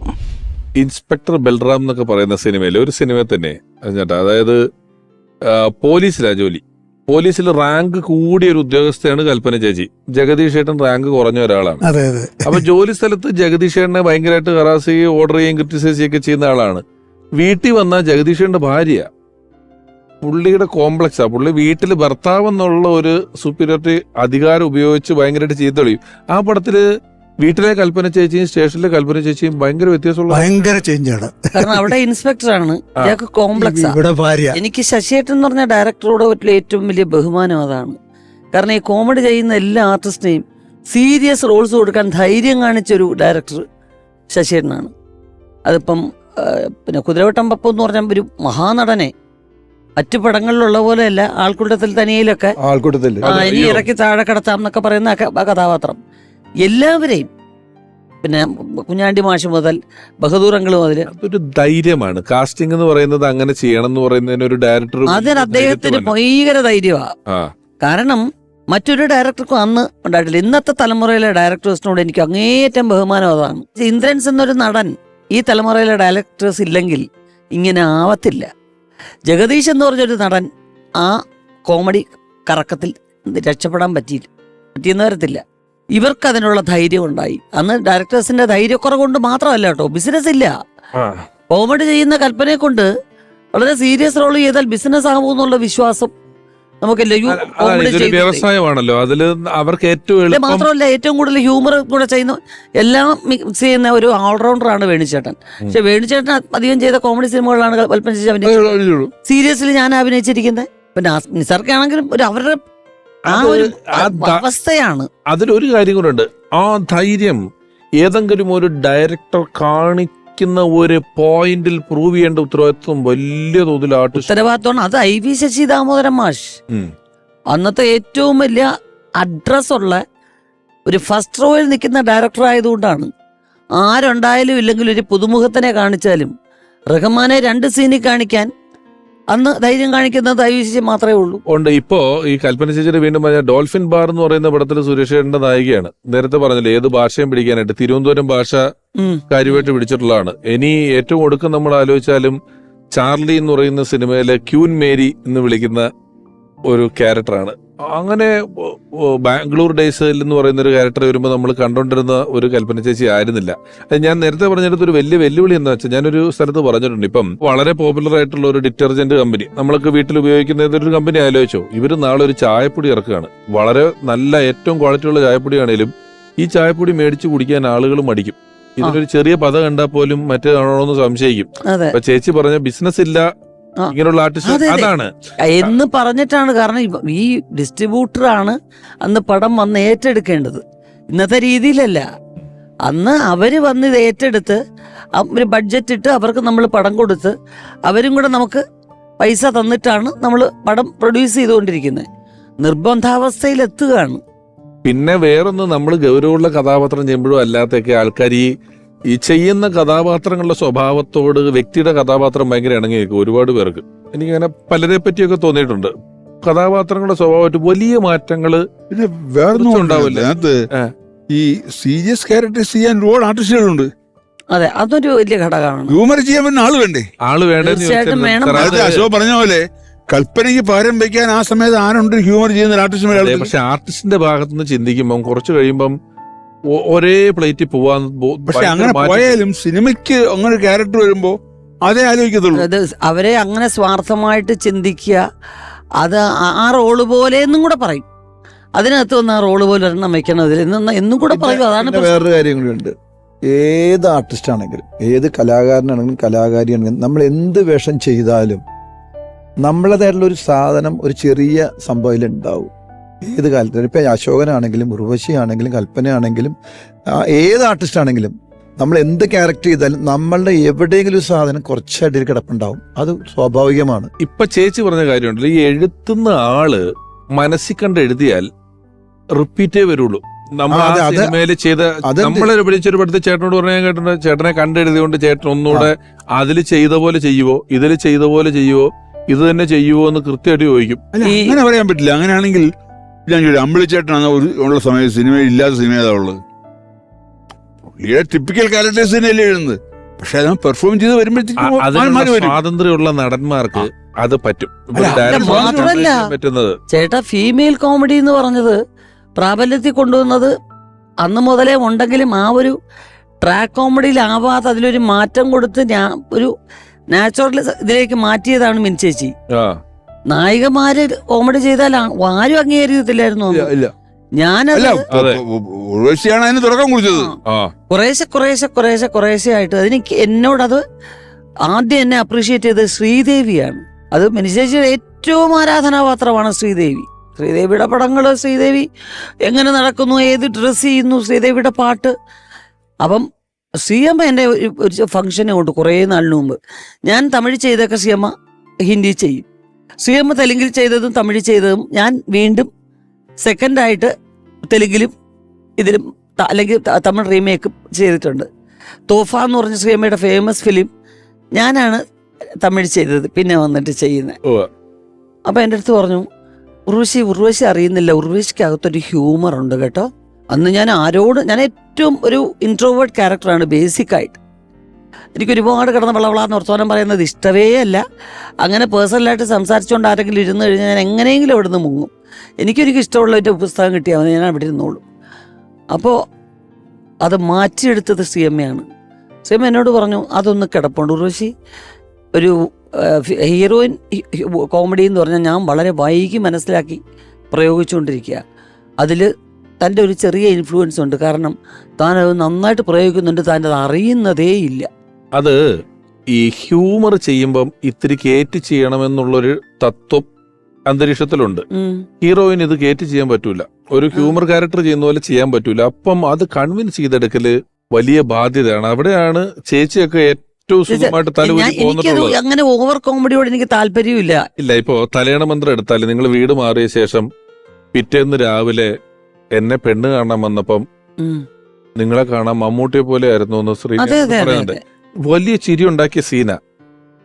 ഇൻസ്പെക്ടർ ബൽറാം എന്നൊക്കെ പറയുന്ന സിനിമയിൽ ഒരു സിനിമ തന്നെ ചേട്ടാ, അതായത് പോലീസിലാ ജോലി. പോലീസിൽ റാങ്ക് കൂടിയ ഒരു ഉദ്യോഗസ്ഥയാണ് കൽപ്പന ചേച്ചി. ജഗദീഷ് ഏട്ടൻ റാങ്ക് കുറഞ്ഞ ഒരാളാണ്. അപ്പൊ ജോലി സ്ഥലത്ത് ജഗദീഷ് ഏട്ടനെ ഭയങ്കരമായിട്ട് ഹറാസ് ചെയ്യുകയും ഓർഡർ ചെയ്യുകയും ക്രിറ്റിസൈസ് ചെയ്യുകയൊക്കെ ചെയ്യുന്ന ആളാണ്. വീട്ടിൽ വന്ന ജഗദീഷ് ഏട്ടൻ്റെ ഭാര്യ, പുള്ളിയുടെ കോംപ്ലക്സാ. പുള്ളി വീട്ടിൽ ഭർത്താവ് എന്നുള്ള ഒരു സുപ്പീരിയോറിറ്റി അധികാരം ഉപയോഗിച്ച് ഭയങ്കരമായിട്ട് ചീത്ത വിളിയും. ആ പടത്തില് വീട്ടിലെ കൽപ്പന ചേച്ചിയും സ്റ്റേഷനിലെ കൽപ്പന ചേച്ചിയും ഭയങ്കര വ്യത്യാസമുള്ള, ഭയങ്കര ചേഞ്ചാണ്. കാരണം അവിടെ ഇൻസ്പെക്ടറാണ്, ഇയാൾക്ക് കോംപ്ലക്സ്. എനിക്ക് ശശിയേട്ടൻ എന്ന് പറഞ്ഞ ഡയറക്ടറോട് പറ്റിയ ഏറ്റവും വലിയ ബഹുമാനം അതാണ്. കാരണം ഈ കോമഡി ചെയ്യുന്ന എല്ലാ ആർട്ടിസ്റ്റിനെയും സീരിയസ് റോൾസ് കൊടുക്കാൻ ധൈര്യം കാണിച്ചൊരു ഡയറക്ടർ ശശിയേട്ടനാണ്. അതിപ്പം പിന്നെ കുതിരവട്ടം പപ്പു എന്ന് പറഞ്ഞ ഒരു മഹാനടനെ മറ്റു പടങ്ങളിലുള്ള പോലെയല്ല, ആൾക്കൂട്ടത്തിൽ തനിയിലൊക്കെ ഇനി ഇറക്കി താഴെ കടത്താം എന്നൊക്കെ പറയുന്ന കഥാപാത്രം. എല്ലാവരെയും, പിന്നെ കുഞ്ഞാണ്ടി മാഷ് മുതൽ ബഹദൂർ അങ്കിൾ മുതൽ, അതൊരു ധൈര്യമാണ്. കാസ്റ്റിംഗ് എന്ന് പറയുന്നത് അങ്ങനെ ചെയ്യണം എന്ന് പറയുന്നതിന് ഒരു ഡയറക്ടർ, അതിന് അദ്ദേഹത്തിന് ഭയങ്കര ധൈര്യമാണ്. കാരണം മറ്റൊരു ഡയറക്ടർക്കും അന്ന് ഉണ്ടായിട്ടില്ല. ഇന്നത്തെ തലമുറയിലെ ഡയറക്ടേഴ്സിനോട് എനിക്ക് അങ്ങേയറ്റം ബഹുമാനം അതാണ്. ഇന്ദ്രൻസ് എന്നൊരു നടൻ ഈ തലമുറയിലെ ഡയറക്ടേഴ്സ് ഇല്ലെങ്കിൽ ഇങ്ങനെ ആവത്തില്ല. ജഗദീഷ് എന്ന് പറഞ്ഞൊരു നടൻ ആ കോമഡി കറക്കത്തിൽ രക്ഷപ്പെടാൻ പറ്റിയെന്ന് വരത്തില്ല. ഇവർക്ക് അതിനുള്ള ധൈര്യം ഉണ്ടായി. അന്ന് ഡയറക്ടേഴ്സിന്റെ ധൈര്യക്കുറവ് കൊണ്ട് മാത്രമല്ല കേട്ടോ, ബിസിനസ് ഇല്ല. കോമഡി ചെയ്യുന്ന കൽപ്പനയെ കൊണ്ട് വളരെ സീരിയസ് റോൾ ചെയ്താൽ ബിസിനസ് ആകുമെന്നുള്ള വിശ്വാസം നമുക്കില്ല. വ്യവസായമാണല്ലോ, അതില് അവർക്ക് ഏറ്റവും മാത്രമല്ല ഏറ്റവും കൂടുതൽ ഹ്യൂമർ കൂടെ ചെയ്യുന്ന എല്ലാം മിക്സ് ചെയ്യുന്ന ഒരു ഓൾറൗണ്ടറാണ് വേണുചേട്ടൻ. പക്ഷെ വേണുചേട്ടൻ അധികം ചെയ്ത കോമഡി സിനിമകളാണ് കൽപ്പന ചേച്ചി അഭിനയിച്ചത്. സീരിയസിൽ ഞാൻ അഭിനയിച്ചിരിക്കുന്നത്. പിന്നെ നിസർക്കാണെങ്കിലും ഒരു അവരുടെ ആ ഒരു അവസ്ഥയാണ്. അതിലൊരു കാര്യം കൂടെ ഉണ്ട്, ആ ധൈര്യം ഏതെങ്കിലും ഒരു ഡയറക്ടർ കാണിക്കുന്ന ഒരു പോയിന്റിൽ പ്രൂവ് ചെയ്യേണ്ട ഉത്തരവാദിത്വം വലിയ തോതിൽ ഉത്തരവാദിത്വമാണ്. അത് IV ശശി ദാമോദരൻ മാഷ് അന്നത്തെ ഏറ്റവും വലിയ അഡ്രസ് ഉള്ള ഒരു ഫസ്റ്റ് റോയിൽ നിൽക്കുന്ന ഡയറക്ടർ ആയതുകൊണ്ടാണ്. ആരുണ്ടായാലും ഇല്ലെങ്കിൽ ഒരു പുതുമുഖത്തിനെ കാണിച്ചാലും റഹ്മാനെ 2 സീനിൽ കാണിക്കാൻ അന്ന് ധൈര്യം കാണിക്കുന്നത് IV ശശി മാത്രമേ ഉള്ളൂ. ഉണ്ട്. ഇപ്പോ ഈ കൽപ്പന ചേച്ചിയുടെ വീണ്ടും പറഞ്ഞ ഡോൾഫിൻ ബാർ എന്ന് പറയുന്ന പടത്തിൽ സുരേഷേട്ടന്റെ നായികയാണ്. നേരത്തെ പറഞ്ഞില്ലേ, ഏത് ഭാഷയും പിടിക്കാനായിട്ട് തിരുവനന്തപുരം ഭാഷ കാര്യമായിട്ട് പിടിച്ചിട്ടുള്ളതാണ്. ഇനി ഏറ്റവും ഒടുക്കം നമ്മൾ ആലോചിച്ചാലും ചാർലി എന്ന് പറയുന്ന സിനിമയിലെ ക്യൂൻ മേരി എന്ന് വിളിക്കുന്ന ഒരു ക്യാരക്ടറാണ് അങ്ങനെ ബാംഗ്ലൂർ ഡേയ്സിൽ എന്ന് പറയുന്ന ഒരു ക്യാരക്ടർ വരുമ്പോൾ നമ്മൾ കണ്ടോണ്ടിരുന്ന ഒരു കൽപ്പന ചേച്ചി ആയിരുന്നില്ല. അത് ഞാൻ നേരത്തെ പറഞ്ഞെടുത്ത് ഒരു വലിയ വെല്ലുവിളി എന്താ വെച്ചാൽ, ഞാനൊരു സ്ഥലത്ത് പറഞ്ഞിട്ടുണ്ട്, ഇപ്പം വളരെ പോപ്പുലർ ആയിട്ടുള്ള ഒരു ഡിറ്റർജന്റ് കമ്പനി, നമ്മളൊക്കെ വീട്ടിൽ ഉപയോഗിക്കുന്ന ഏതൊരു കമ്പനി ആലോചിച്ചോ, ഇവര് നാളെ ഒരു ചായപ്പൊടി ഇറക്കുകയാണ്. വളരെ നല്ല ഏറ്റവും ക്വാളിറ്റി ഉള്ള ചായപ്പൊടിയാണേലും ഈ ചായപ്പൊടി മേടിച്ച് കുടിക്കാൻ ആളുകൾ മടിക്കും. ഇതിനൊരു ചെറിയ പത കണ്ടാൽ പോലും മറ്റേതാണോ എന്ന് സംശയിക്കും. അപ്പൊ ചേച്ചി പറഞ്ഞ ബിസിനസ് ഇല്ല ഇങ്ങനെയുള്ള ആർട്ടിസ്റ്റ് അതാണ് എന്ന് പറഞ്ഞിട്ടാണ്. കാരണം ഈ ഡിസ്ട്രിബ്യൂട്ടറാണ് അന്ന് പടം വന്ന് ഏറ്റെടുക്കേണ്ടത്, ഇന്നത്തെ രീതിയിലല്ല. അന്ന് അവര് വന്ന് ഇത് ഏറ്റെടുത്ത് ഒരു ബഡ്ജറ്റ് ഇട്ട് അവർക്ക് നമ്മൾ പടം കൊടുത്ത് അവരും കൂടെ നമുക്ക് പൈസ തന്നിട്ടാണ് നമ്മൾ പടം പ്രൊഡ്യൂസ് ചെയ്തുകൊണ്ടിരിക്കുന്നത്. നിർബന്ധാവസ്ഥയിൽ എത്തുകയാണ്. പിന്നെ വേറൊന്ന്, നമ്മൾ ഗൗരവമുള്ള കഥാപാത്രം ചെയ്യുമ്പോഴും അല്ലാത്തൊക്കെ ആൾക്കാർ ഈ ചെയ്യുന്ന കഥാപാത്രങ്ങളുടെ സ്വഭാവത്തോട് വ്യക്തിയുടെ കഥാപാത്രം ഭയങ്കര ഇണങ്ങി നിൽക്കും ഒരുപാട് പേർക്ക്. എനിക്കങ്ങനെ പലരെ പറ്റിയൊക്കെ തോന്നിയിട്ടുണ്ട്. കഥാപാത്രങ്ങളുടെ സ്വഭാവമായിട്ട് വലിയ മാറ്റങ്ങള് പിന്നെ വേറൊന്നും ഉണ്ടാവില്ല. അതിനകത്ത് ഈ സീരിയസ് ക്യാരക്ടേഴ്സ് ചെയ്യാൻ ഒരുപാട് ആർട്ടിസ്റ്റുകളുണ്ട്. അതെ, അതൊരു വലിയ ഘടകമാണ്. ഹ്യൂമർ ചെയ്യാൻ പറ്റുന്ന ആള് വേണ്ടേ? തീർച്ചയായിട്ടും വേണം. അശോക് പറഞ്ഞ പോലെ കൽപ്പനയ്ക്ക് പകരം വയ്ക്കാൻ ആ സമയത്ത് ആരുണ്ട് ഹ്യൂമർ ചെയ്യുന്ന ആർട്ടിസ്റ്റ്? പക്ഷെ ആർട്ടിസ്റ്റിന്റെ ഭാഗത്തുനിന്ന് ചിന്തിക്കുമ്പോൾ കുറച്ച് കഴിയുമ്പം ഒരേ പ്ലേറ്റിൽ പോവാൻ. പക്ഷെ അങ്ങനെ പോയാലും സിനിമയ്ക്ക് അങ്ങനെ ക്യാരക്ടർ വരുമ്പോ അതേ ആലോചിക്കത്തുള്ളൂ. അത് അവരെ അങ്ങനെ സ്വാർത്ഥമായിട്ട് ചിന്തിക്കുക, അത് ആ റോള് പോലെ എന്നും കൂടെ പറയും. അതിനകത്ത് വന്ന് ആ റോള് പോലെ ഒരെണ്ണം വെക്കണം അതിൽ എന്നും കൂടെ പറയും. അതാണ് വേറൊരു കാര്യം കൂടിയുണ്ട്. ഏത് ആർട്ടിസ്റ്റ് ആണെങ്കിലും ഏത് കലാകാരനാണെങ്കിലും കലാകാരിയാണെങ്കിലും നമ്മൾ എന്ത് വേഷം ചെയ്താലും നമ്മളതായിട്ടുള്ള ഒരു സാധനം, ഒരു ചെറിയ സംഭവം ഉണ്ടാവും. ഏത് കാലത്തും ഇപ്പം അശോകനാണെങ്കിലും ഉർവശി ആണെങ്കിലും കൽപ്പനയാണെങ്കിലും ഏത് ആർട്ടിസ്റ്റ് ആണെങ്കിലും നമ്മൾ എന്ത് ക്യാരക്ടർ ചെയ്താലും നമ്മളുടെ എവിടെയെങ്കിലും ഒരു സാധനം കുറച്ചായിട്ട് കിടപ്പുണ്ടാവും. അത് സ്വാഭാവികമാണ്. ഇപ്പൊ ചേച്ചി പറഞ്ഞ കാര്യമുണ്ടല്ലോ, ഈ എഴുതുന്ന ആള് മനസ്സിൽ കണ്ട് എഴുതിയാൽ റിപ്പീറ്റേ വരുള്ളൂ. നമ്മൾ ആ സിനിമയില് ചെയ്ത നമ്മളെ വിളിച്ചൊരു പടത്തിൽ ചേട്ടനോട് പറഞ്ഞാൽ കേട്ടിട്ടുണ്ട്, ചേട്ടനെ കണ്ടെഴുതിയോണ്ട് ചേട്ടൻ ഒന്നുകൂടെ അതിൽ ചെയ്ത പോലെ ചെയ്യുവോ, ഇതിൽ ചെയ്ത പോലെ ചെയ്യുവോ, ഇത് തന്നെ ചെയ്യുവോ എന്ന് കൃത്യമായിട്ട് ചോദിക്കും. അങ്ങനെ പറയാൻ പറ്റില്ല. അങ്ങനെയാണെങ്കിൽ ഞാൻ ചോദിച്ചു, അമ്പിളിച്ചേട്ടനാണ് ഉള്ള സമയത്ത് സിനിമ ഇല്ലാത്ത സിനിമ ഏതാ ഉള്ളത്? പുള്ളിയുടെ ടിപ്പിക്കൽ ക്യാരക്ടേഴ്സ് തന്നെയല്ലേ എഴുതുന്നത്. പക്ഷെ അത് പെർഫോം ചെയ്ത് വരുമ്പോഴത്തേക്കും സ്വാതന്ത്ര്യമുള്ള നടന്മാർക്ക് അത് പറ്റും. മാത്രമല്ല ചേട്ടാ, ഫീമെയിൽ കോമഡി എന്ന് പറഞ്ഞത് പ്രാബല്യത്തിൽ കൊണ്ടുവന്നത് അന്ന് മുതലേ ഉണ്ടെങ്കിലും ആ ഒരു ട്രാക്ക് കോമഡിയിലാവാതെ അതിലൊരു മാറ്റം കൊടുത്ത് ഒരു നാച്ചുറൽ ഇതിലേക്ക് മാറ്റിയതാണ് മിൻചേച്ചി. നായികമാര് കോമഡി ചെയ്താൽ ആരും അംഗീകരിക്കത്തില്ലായിരുന്നു. ഞാനത് കുറേശ്ശെ ആയിട്ട് എന്നോടത് ആദ്യം എന്നെ അപ്രീഷിയേറ്റ് ചെയ്തത് ശ്രീദേവിയാണ്. അത് മിനിശേഷിയുടെ ഏറ്റവും ആരാധനാപാത്രമാണ് ശ്രീദേവി. ശ്രീദേവിയുടെ പടങ്ങൾ, ശ്രീദേവി എങ്ങനെ നടക്കുന്നു, ഏത് ഡ്രസ്സ് ചെയ്യുന്നു, ശ്രീദേവിയുടെ പാട്ട്. അപ്പം ശ്രീയമ്മ എൻ്റെ ഒരു ഫംഗ്ഷനെ കൊണ്ട് കുറേ നാളിന് മുമ്പ് ഞാൻ തമിഴ് ചെയ്തൊക്കെ ശ്രീയമ്മ ഹിന്ദി ചെയ്യും. ശ്രീയമ്മ തെലുങ്കിൽ ചെയ്തതും തമിഴ് ചെയ്തതും ഞാൻ വീണ്ടും സെക്കൻഡായിട്ട് തെലുങ്കിലും ഇതിലും അല്ലെങ്കിൽ തമിഴ് റീമേക്കും ചെയ്തിട്ടുണ്ട്. തോഫ എന്ന് പറഞ്ഞ ശ്രീയമ്മയുടെ ഫേമസ് ഫിലിം ഞാനാണ് തമിഴ് ചെയ്തത് പിന്നെ വന്നിട്ട് ചെയ്യുന്നത്. അപ്പം എൻ്റെ അടുത്ത് പറഞ്ഞു, ഉർവശി അറിയുന്നില്ല, ഉർവശിക്കകത്തൊരു ഹ്യൂമർ ഉണ്ട് കേട്ടോ. അന്ന് ഞാൻ ഞാൻ ഏറ്റവും ഒരു ഇൻട്രോവേർട്ട് ക്യാരക്ടറാണ് ബേസിക്കായിട്ട്. എനിക്ക് ഒരുപാട് കിടന്ന് വളവളാന്ന് വർത്തമാനം പറയുന്നത് ഇഷ്ടവേ അല്ല. അങ്ങനെ പേഴ്സണലായിട്ട് സംസാരിച്ചുകൊണ്ട് ആരെങ്കിലും ഇരുന്ന് കഴിഞ്ഞാൽ ഞാൻ എങ്ങനെയെങ്കിലും അവിടെ നിന്ന് മുങ്ങും. എനിക്കൊരിക്കലും ഇഷ്ടമുള്ള ഒരു പുസ്തകം കിട്ടിയാൽ മതി, ഞാൻ അവിടെ ഇരുന്നോളും. അപ്പോൾ അത് മാറ്റിയെടുത്തത് ശ്രീയമ്മയാണ്. ശ്രീയമ്മ എന്നോട് പറഞ്ഞു, അതൊന്ന് കിടപ്പുണ്ട് ഉർവശി. ഒരു ഹീറോയിൻ കോമഡി എന്ന് പറഞ്ഞാൽ ഞാൻ വളരെ വൈകി മനസ്സിലാക്കി പ്രയോഗിച്ചുകൊണ്ടിരിക്കുക. അതിൽ തൻ്റെ ഒരു ചെറിയ ഇൻഫ്ലുവൻസ് ഉണ്ട്. കാരണം താൻ അത് നന്നായിട്ട് പ്രയോഗിക്കുന്നുണ്ട്, താൻ അത് അറിയുന്നതേ ഇല്ല. അത് ഈ ഹ്യൂമർ ചെയ്യുമ്പം ഇത്തിരി കയറ്റി ചെയ്യണമെന്നുള്ളൊരു തത്വം അന്തരീക്ഷത്തിലുണ്ട്. ഹീറോയിൻ ഇത് കയറ്റി ചെയ്യാൻ പറ്റൂല, ഒരു ഹ്യൂമർ ക്യാരക്ടർ ചെയ്യുന്ന പോലെ ചെയ്യാൻ പറ്റൂല. അപ്പം അത് കൺവിൻസ് ചെയ്തെടുക്കല് വലിയ ബാധ്യതയാണ്. അവിടെയാണ് ചേച്ചിയൊക്കെ ഏറ്റവും സുഖമായിട്ട് തലൂരി പോകുന്നത്. അങ്ങനെ ഓവർ കോമഡിയോട് എനിക്ക് താല്പര്യമില്ല. ഇല്ല, ഇപ്പോ തലയണ മന്ത്രം എടുത്താല് നിങ്ങൾ വീട് മാറിയ ശേഷം പിറ്റേന്ന് രാവിലെ എന്നെ പെണ്ണ് കാണാൻ വന്നപ്പം നിങ്ങളെ കാണാൻ മമ്മൂട്ടിയെ പോലെ ആയിരുന്നു എന്ന് ശ്രീ പറയുന്നുണ്ട്. വലിയ ചിരി ഉണ്ടാക്കിയ സീന,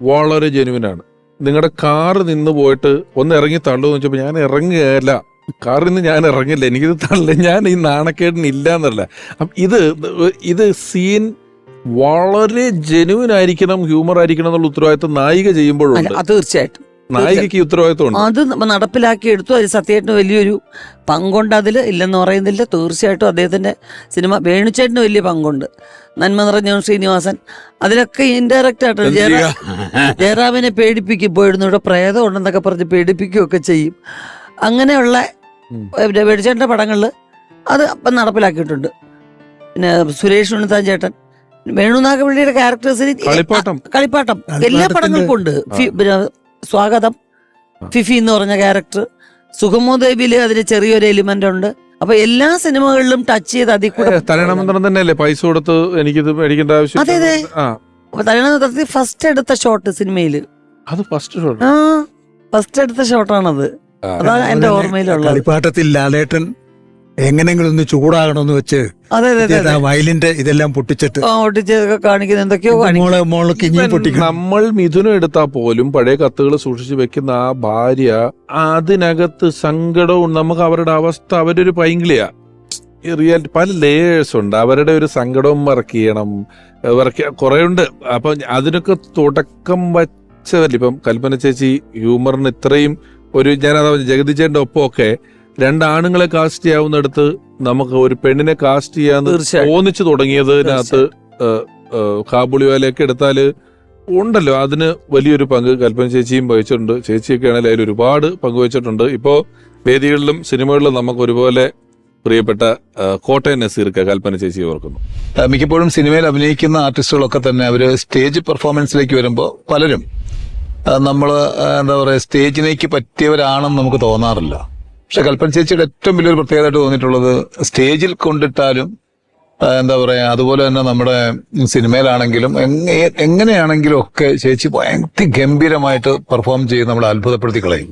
വളരെ ജെനുവിനാണ്. നിങ്ങളുടെ കാറ് നിന്ന് പോയിട്ട് ഒന്ന് ഇറങ്ങി തള്ളുമെന്ന് വെച്ചപ്പോ ഞാൻ ഇറങ്ങുകയല്ല, കാറിൽ നിന്ന് ഞാൻ ഇറങ്ങില്ല, എനിക്കിത് തള്ളു, ഞാൻ ഈ നാണക്കേടിന് ഇല്ല എന്നല്ല. ഇത് സീൻ വളരെ ജെനുവിൻ ആയിരിക്കണം, ഹ്യൂമർ ആയിരിക്കണം എന്നുള്ള ഉത്തരവാദിത്വം നായിക ചെയ്യുമ്പോഴുണ്ട്. തീർച്ചയായിട്ടും നായികയ്ക്ക് ഈ ഉത്തരവാദിത്വം ഉണ്ട്. അത് നടപ്പിലാക്കി എടുത്തു. അത് സത്യേട്ടന് വലിയൊരു പങ്കുണ്ട് അതിൽ, ഇല്ലെന്ന് പറയുന്നില്ല. തീർച്ചയായിട്ടും അദ്ദേഹത്തിന്റെ സിനിമ വേണുചേട്ടന് വലിയ പങ്കുണ്ട്. നന്മ നിറഞ്ഞ ശ്രീനിവാസൻ അതിലൊക്കെ ഇൻഡയറക്റ്റ് ആയിട്ട് ജയറാമിനെ പേടിപ്പിക്കും. പോയിരുന്നു ഇവിടെ പ്രേതം ഉണ്ടെന്നൊക്കെ പറഞ്ഞ് പേടിപ്പിക്കുകയൊക്കെ ചെയ്യും. അങ്ങനെയുള്ള വേണുചേട്ടന്റെ പടങ്ങളിൽ അത് അപ്പം നടപ്പിലാക്കിയിട്ടുണ്ട്. പിന്നെ സുരേഷ് ഉണ്ണിത്താൻ ചേട്ടൻ, വേണുനാഗവള്ളിയുടെ ക്യാരക്ടേഴ്സിന് കളിപ്പാട്ടം എല്ലാ പടങ്ങൾക്കും ഉണ്ട്. പിന്നെ സ്വാഗതം, ഫിഫി എന്ന് പറഞ്ഞ ക്യാരക്ടർ, സുഗമോദേവിയില് അതിന് ചെറിയൊരു എലിമെന്റ് ഉണ്ട്. അപ്പൊ എല്ലാ സിനിമകളിലും ടച്ച് ചെയ്ത് അതിൽ കൂടെ തലയണമന്ത്രം തന്നെയല്ലേ പൈസ കൊടുത്ത് എനിക്കിത് മേടിക്കേണ്ട ആവശ്യം. അതെ അതെ. അപ്പൊ തലയണമന്ത്രത്തിൽ ഫസ്റ്റ് എടുത്ത ഷോട്ട് സിനിമയില്, അത് ഫസ്റ്റ് ഷോട്ട്, ഫസ്റ്റ് എടുത്ത ഷോട്ടാണത്. അതാണ് എന്റെ ഓർമ്മയിലുള്ളത്. കളിപ്പാട്ടത്തിൽ ലാലേട്ടൻ എങ്ങനെങ്കിലും ഒന്ന് ചൂടാകണമെന്ന് വെച്ച് വയലിന്റെ ഇതെല്ലാം പൊട്ടിച്ചിട്ട് കാണിക്കുന്ന എന്തൊക്കെയോ നമ്മൾ മിഥുനം എടുത്താൽ പോലും പഴയ കത്തുകൾ സൂക്ഷിച്ചു വെക്കുന്ന ആ ഭാര്യ, അതിനകത്ത് സങ്കടവും നമുക്ക് അവരുടെ അവസ്ഥ, അവരൊരു പൈങ്കിളിയാ. ഈ റിയാലിറ്റി പല ലേയേഴ്സ് ഉണ്ട്. അവരുടെ ഒരു സങ്കടവും വർക്ക് ചെയ്യണം, കുറെ ഉണ്ട്. അപ്പൊ അതിനൊക്കെ തുടക്കം വച്ചവല്ല. ഇപ്പം കൽപ്പന ചേച്ചി ഹ്യൂമറിന് ഇത്രയും ഒരു, ഞാനതാ ജഗതിച്ചേന്റെ ഒപ്പമൊക്കെ രണ്ടാണുങ്ങളെ കാസ്റ്റ് ചെയ്യാവുന്നിടത്ത് നമുക്ക് ഒരു പെണ്ണിനെ കാസ്റ്റ് ചെയ്യാന്ന് തോന്നിച്ചു തുടങ്ങിയതിനകത്ത് കാബുളിവാലയൊക്കെ എടുത്താല് ഉണ്ടല്ലോ, അതിന് വലിയൊരു പങ്ക് കൽപ്പന ചേച്ചിയും വഹിച്ചിട്ടുണ്ട്. ചേച്ചിയൊക്കെ ആണെങ്കിൽ അതിൽ ഒരുപാട് പങ്കുവച്ചിട്ടുണ്ട്. ഇപ്പോ വേദികളിലും സിനിമകളിലും നമുക്ക് ഒരുപോലെ പ്രിയപ്പെട്ട കോട്ടയം നസീർക്ക് കൽപ്പന ചേച്ചി ഓർക്കുന്നു. മിക്കപ്പോഴും സിനിമയിൽ അഭിനയിക്കുന്ന ആർട്ടിസ്റ്റുകളൊക്കെ തന്നെ അവര് സ്റ്റേജ് പെർഫോമൻസിലേക്ക് വരുമ്പോൾ പലരും നമ്മൾ എന്താ പറയുക, സ്റ്റേജിലേക്ക് പറ്റിയവരാണെന്ന് നമുക്ക് തോന്നാറില്ല. പക്ഷെ കൽപ്പന ചേച്ചിയുടെ ഏറ്റവും വലിയൊരു പ്രത്യേകതയായിട്ട് തോന്നിയിട്ടുള്ളത്, സ്റ്റേജിൽ കൊണ്ടിട്ടാലും എന്താ പറയാ, അതുപോലെ തന്നെ നമ്മുടെ സിനിമയിലാണെങ്കിലും എങ്ങനെയാണെങ്കിലും ഒക്കെ ചേച്ചി ഭയങ്കര ഗംഭീരമായിട്ട് പെർഫോം ചെയ്ത് നമ്മളെ അത്ഭുതപ്പെടുത്തി കളയും.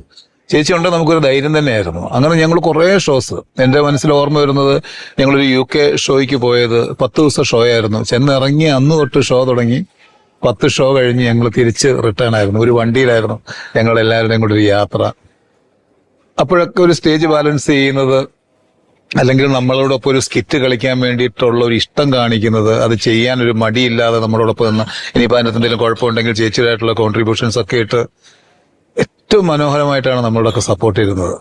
ചേച്ചി ഉണ്ടെങ്കിൽ നമുക്കൊരു ധൈര്യം തന്നെയായിരുന്നു. അങ്ങനെ ഞങ്ങൾ കുറേ ഷോസ്, എൻ്റെ മനസ്സിൽ ഓർമ്മ വരുന്നത്, ഞങ്ങളൊരു UK ഷോയ്ക്ക് പോയത് 10 ദിവസം ഷോ ആയിരുന്നു. ചെന്നിറങ്ങി അന്ന് തൊട്ട് ഷോ തുടങ്ങി 10 ഷോ കഴിഞ്ഞ് ഞങ്ങൾ തിരിച്ച് റിട്ടേൺ ആയിരുന്നു. ഒരു വണ്ടിയിലായിരുന്നു ഞങ്ങൾ എല്ലാവരുടെയും കൂടെ ഒരു യാത്ര. അപ്പോഴൊക്കെ ഒരു സ്റ്റേജ് ബാലൻസ് ചെയ്യുന്നത്, അല്ലെങ്കിൽ നമ്മളോടൊപ്പം ഒരു സ്കിറ്റ് കളിക്കാൻ വേണ്ടിയിട്ടുള്ള ഒരു ഇഷ്ടം കാണിക്കുന്നത്, അത് ചെയ്യാനൊരു മടിയില്ലാതെ നമ്മളോടൊപ്പം നിന്ന്, ഇനിയിപ്പോൾ അതിനകത്ത് എന്തെങ്കിലും കുഴപ്പമുണ്ടെങ്കിൽ ചേച്ചിയുടേതായിട്ടുള്ള കോൺട്രിബ്യൂഷൻസ് ഒക്കെ ഇട്ട് ഏറ്റവും മനോഹരമായിട്ടാണ് നമ്മളോടൊക്കെ സപ്പോർട്ട് ചെയ്യുന്നത്.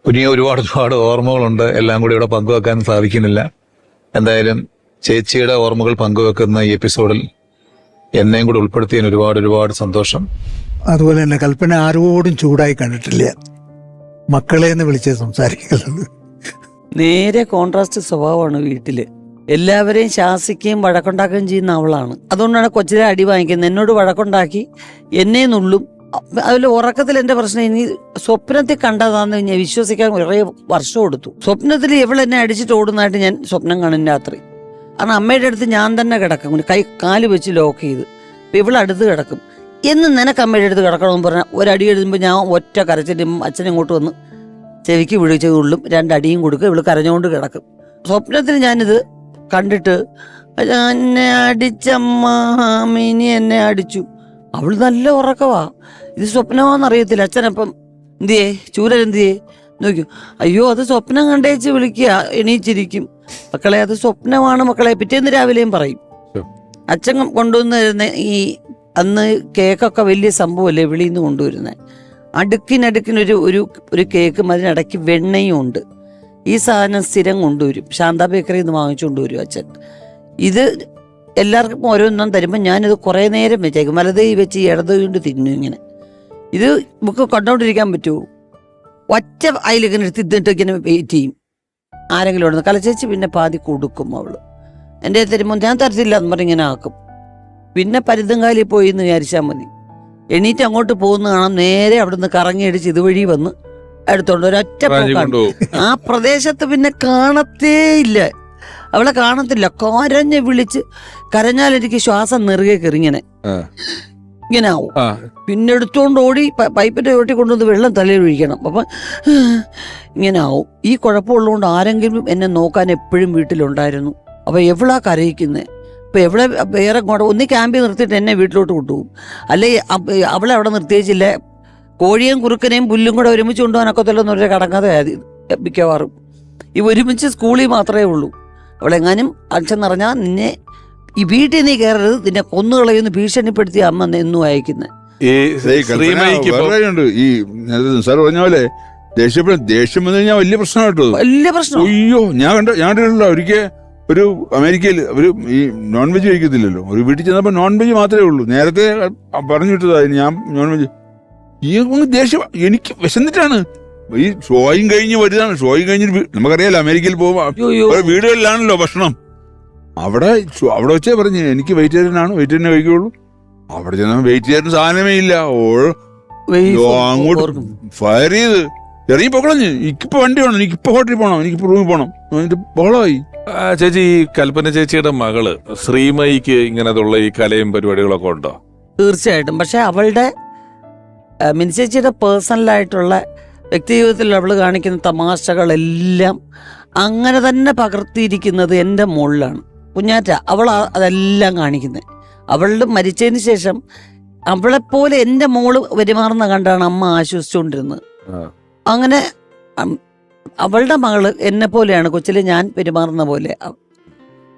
ഇനിയും ഒരുപാട് ഓർമ്മകളുണ്ട്, എല്ലാം കൂടി ഇവിടെ പങ്കുവെക്കാൻ സാധിക്കുന്നില്ല. എന്തായാലും ചേച്ചിയുടെ ഓർമ്മകൾ പങ്കുവെക്കുന്ന ഈ എപ്പിസോഡിൽ എന്നെയും കൂടി ഉൾപ്പെടുത്തിയതിന് ഒരുപാട് സന്തോഷം. അതുപോലെ തന്നെ കൽപ്പന ആരോടും ചൂടായി കണ്ടിട്ടില്ല. മക്കളെ എന്ന് വിളിച്ച് സംസാരിക്കുന്നത് നേരെ കോൺട്രാസ്റ്റ് സ്വഭാവമാണ് വീട്ടില്. എല്ലാവരെയും ശാസിക്കുകയും വഴക്കുണ്ടാക്കുകയും ചെയ്യുന്ന അവളാണ്. അതുകൊണ്ടാണ് കൊച്ചിലെ അടി വാങ്ങിക്കുന്നത്. എന്നോട് വഴക്കുണ്ടാക്കി എന്നെ നുള്ളും. അതിൽ ഉറക്കത്തിൽ എന്റെ പ്രശ്നം, ഇനി സ്വപ്നത്തിൽ കണ്ടതാന്ന് ഞാൻ വിശ്വസിക്കാൻ കുറേ വർഷം എടുത്തു. സ്വപ്നത്തിൽ ഇവളെന്നെ അടിച്ചിട്ട് ഓടുന്നതായിട്ട് ഞാൻ സ്വപ്നം കാണും രാത്രി. കാരണം അമ്മയുടെ അടുത്ത് ഞാൻ തന്നെ കിടക്കും, കാല് വെച്ച് ലോക്ക് ചെയ്ത്. അപ്പം ഇവളടുത്ത് കിടക്കും. എന്ന് നിനക്ക് അമ്മയുടെ അടുത്ത് കിടക്കണമെന്ന് പറഞ്ഞാൽ ഒരടി എഴുതുമ്പോൾ ഞാൻ ഒറ്റ കരച്ചിട്ട് അച്ഛൻ ഇങ്ങോട്ട് വന്ന് ചെവിക്ക് വിളിച്ച് ഉള്ളും 2 അടിയും കൊടുക്കുക. ഇവള് കരഞ്ഞുകൊണ്ട് കിടക്കും. സ്വപ്നത്തിൽ ഞാനിത് കണ്ടിട്ട്, എന്നെ അടിച്ചമ്മ, മിനി എന്നെ അടിച്ചു. അവൾ നല്ല ഉറക്കവാ. ഇത് സ്വപ്നമാണെന്നറിയത്തില്ല. അച്ഛനപ്പം എന്തിയേ, ചൂരരെന്തിയേ നോക്കൂ. അയ്യോ അത് സ്വപ്നം കണ്ടേച്ച് വിളിക്കുക, എണീച്ചിരിക്കും. മക്കളെ അത് സ്വപ്നമാണ് മക്കളെ. പിറ്റേന്ന് രാവിലെയും പറയും. അച്ഛൻ കൊണ്ടുവന്ന് തരുന്ന ഈ അന്ന് കേക്കൊക്കെ വലിയ സംഭവമല്ലേ വെളിയിൽ നിന്ന് കൊണ്ടുവരുന്നത്. അടുക്കിനടുക്കിനൊരു ഒരു കേക്കും അതിനിടയ്ക്ക് വെണ്ണയും ഉണ്ട്. ഈ സാധനം സ്ഥിരം കൊണ്ടുവരും. ശാന്ത ബേക്കറിയിൽ നിന്ന് വാങ്ങിച്ചു കൊണ്ടുവരും അച്ഛൻ. ഇത് എല്ലാവർക്കും ഓരോന്നും തരുമ്പോൾ ഞാനിത് കുറേ നേരം വെച്ചേക്കും. വലതേ വെച്ച് ഇടത് കൊണ്ട് തിന്നു. ഇങ്ങനെ ഇത് നമുക്ക് കണ്ടോണ്ടിരിക്കാൻ പറ്റുമോ? ഒറ്റ അതിലിങ്ങനെ തിന്നിട്ട് ഇങ്ങനെ വെയിറ്റ് ചെയ്യും. ആരെങ്കിലും ഉണ്ടെന്ന് കലച്ചേച്ച് പിന്നെ പാതി കൊടുക്കും അവള്. എൻ്റെ തരുമ്പോൾ ഞാൻ തരത്തില്ല എന്ന് പറഞ്ഞ് ഇങ്ങനെ ആക്കും. പിന്നെ പരുതുംകാലിൽ പോയി എന്ന് വിചാരിച്ചാൽ മതി. എണീറ്റ് അങ്ങോട്ട് പോകുന്ന കാണാം. നേരെ അവിടെ നിന്ന് കറങ്ങിയടിച്ച് ഇതുവഴി വന്ന് എടുത്തോണ്ട് ഒരൊറ്റ പോക്കാണ്. ആ പ്രദേശത്ത് പിന്നെ കാണത്തേ ഇല്ല, അവളെ കാണത്തില്ല. കരഞ്ഞ് വിളിച്ച് കരഞ്ഞാൽ എനിക്ക് ശ്വാസം നെറുകെ കയറിങ്ങനെ ഇങ്ങനെ ആവും. പിന്നെ എടുത്തോണ്ട് ഓടി പൈപ്പിന്റെ ചോട്ടി കൊണ്ടുവന്ന് വെള്ളം തലയിൽ ഒഴിക്കണം. അപ്പം ഇങ്ങനെ ആവും. ഈ കുഴപ്പമുള്ളതുകൊണ്ട് ആരെങ്കിലും എന്നെ നോക്കാൻ എപ്പോഴും വീട്ടിലുണ്ടായിരുന്നു. അപ്പൊ എവളാ കരയിക്കുന്നത്. ഇപ്പൊ എവിടെ വേറെ ഒന്നി ക്യാമ്പിൽ നിർത്തിയിട്ട് എന്നെ വീട്ടിലോട്ട് കൊണ്ടുപോകും. അല്ലെ അവളെ അവിടെ നിർത്തിയേച്ചില്ല. കോഴിയും കുറുക്കനെയും പുല്ലും കൂടെ ഒരുമിച്ച് കൊണ്ടുപോകാനൊക്കത്തില്ലെന്ന് പറഞ്ഞാൽ കടങ്ങാതെ മിക്കവാറും ഈ ഒരുമിച്ച് സ്കൂളിൽ മാത്രമേ ഉള്ളൂ. അവളെങ്ങാനും അച്ഛൻ പറഞ്ഞാൽ നിന്നെ ഈ വീട്ടിൽ നീ കയറരുത്, നിന്നെ കൊന്നുകളയുമെന്ന് ഭീഷണിപ്പെടുത്തിയ അമ്മ എന്നും അയക്കുന്നത്. ഈ ശ്രീമയിക്ക് ഇപ്പം ഉണ്ട് ഈ സാർ പറഞ്ഞ പോലെ ദേഷ്യം വന്നു കഴിഞ്ഞാൽ വലിയ പ്രശ്നമായിട്ടോ. വലിയ പ്രശ്നം. അയ്യോ ഞാൻ കണ്ടിട്ടുള്ള ഒരിക്കൽ ഒരു അമേരിക്കയിൽ ഒരു ഈ നോൺ വെജ് കഴിക്കത്തില്ലല്ലോ, ഒരു വീട്ടിൽ ചെന്നപ്പോൾ നോൺ വെജ് മാത്രമേ ഉള്ളൂ. നേരത്തെ പറഞ്ഞു വിട്ടതായിരുന്നു ഞാൻ നോൺ വെജ്. ഈ ദേഷ്യം എനിക്ക് വിശന്നിട്ടാണ്. ഈ ഷോയും കഴിഞ്ഞ് വരുന്നതാണ്. ഷോയും കഴിഞ്ഞ് നമുക്കറിയാലോ അമേരിക്കയിൽ പോകുമ്പോൾ വീടുകളിലാണല്ലോ ഭക്ഷണം. അവിടെ വെച്ചേ പറഞ്ഞു എനിക്ക് വെജിറ്റേറിയൻ കഴിക്കുള്ളൂ. അവിടെ ചെന്നാൽ വെജിറ്റേറിയൻ സാധനമേ ഇല്ല. അങ്ങോട്ട് ഫയർ ചെയ്ത് ഇറങ്ങി പൊക്കളഞ്ഞ് എനിക്കിപ്പോ വണ്ടി വേണം, എനിക്കിപ്പോ ഹോട്ടലിൽ പോകണം, എനിക്കിപ്പോ റൂമിൽ പോകണം എന്നിട്ട് ബഹളമായി. ചേച്ചി, ഈ കൽപ്പന ചേച്ചിയുടെ മകള് ശ്രീമയിക്ക് ഇങ്ങനത്തുള്ള ഈ കലയും പരിപാടികളൊക്കെ ഉണ്ടോ? തീർച്ചയായിട്ടും. പക്ഷെ അവളുടെ മിനി ചേച്ചിയുടെ പേഴ്സണലായിട്ടുള്ള വ്യക്തി ജീവിതത്തിൽ അവൾ കാണിക്കുന്ന തമാശകളെല്ലാം അങ്ങനെ തന്നെ പകർത്തിയിരിക്കുന്നത് എൻ്റെ മുകളിലാണ്. കുഞ്ഞാറ്റ അവൾ അതെല്ലാം കാണിക്കുന്നത്. അവളുടെ മരിച്ചതിന് ശേഷം അവളെപ്പോലെ എൻ്റെ മോള് പെരുമാറുന്ന കണ്ടാണ് അമ്മ ആശ്വസിച്ചുകൊണ്ടിരുന്നത്. അങ്ങനെ അവളുടെ മകള് എന്നെ പോലെയാണ്. കൊച്ചിലെ ഞാൻ പെരുമാറുന്ന പോലെ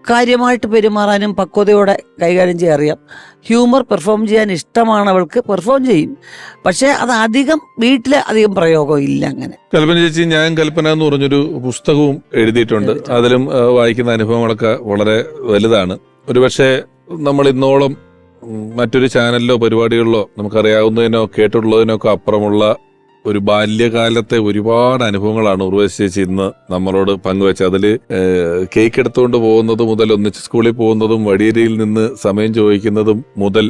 കാര്യമായിട്ട് പെരുമാറാനും പക്വതയോടെ കൈകാര്യം ചെയ്യാൻ അറിയാം. ഹ്യൂമർ പെർഫോം ചെയ്യാൻ ഇഷ്ടമാണ് അവൾക്ക്, പെർഫോം ചെയ്യും. പക്ഷെ അത് അധികം വീട്ടില് അധികം പ്രയോഗം ഇല്ല. അങ്ങനെ കൽപ്പന ചേച്ചി, ഞാൻ കൽപ്പന എന്ന് പറഞ്ഞൊരു പുസ്തകവും എഴുതിയിട്ടുണ്ട്. അതിലും വായിക്കുന്ന അനുഭവങ്ങളൊക്കെ വളരെ വലുതാണ്. ഒരുപക്ഷെ നമ്മൾ ഇന്നോളം മറ്റൊരു ചാനലിലോ പരിപാടികളിലോ നമുക്കറിയാവുന്നതിനോ കേട്ടിട്ടുള്ളതിനോ ഒക്കെ അപ്പുറമുള്ള ഒരു ബാല്യകാലത്തെ ഒരുപാട് അനുഭവങ്ങളാണ് ഉർവശി ചേച്ചി ഇന്ന് നമ്മളോട് പങ്കുവെച്ചത്. അതില് കേക്ക് എടുത്തുകൊണ്ട് പോകുന്നത് മുതൽ ഒന്നിച്ച് സ്കൂളിൽ പോകുന്നതും വടിയേരിയിൽ നിന്ന് സമയം ചോദിക്കുന്നതും മുതൽ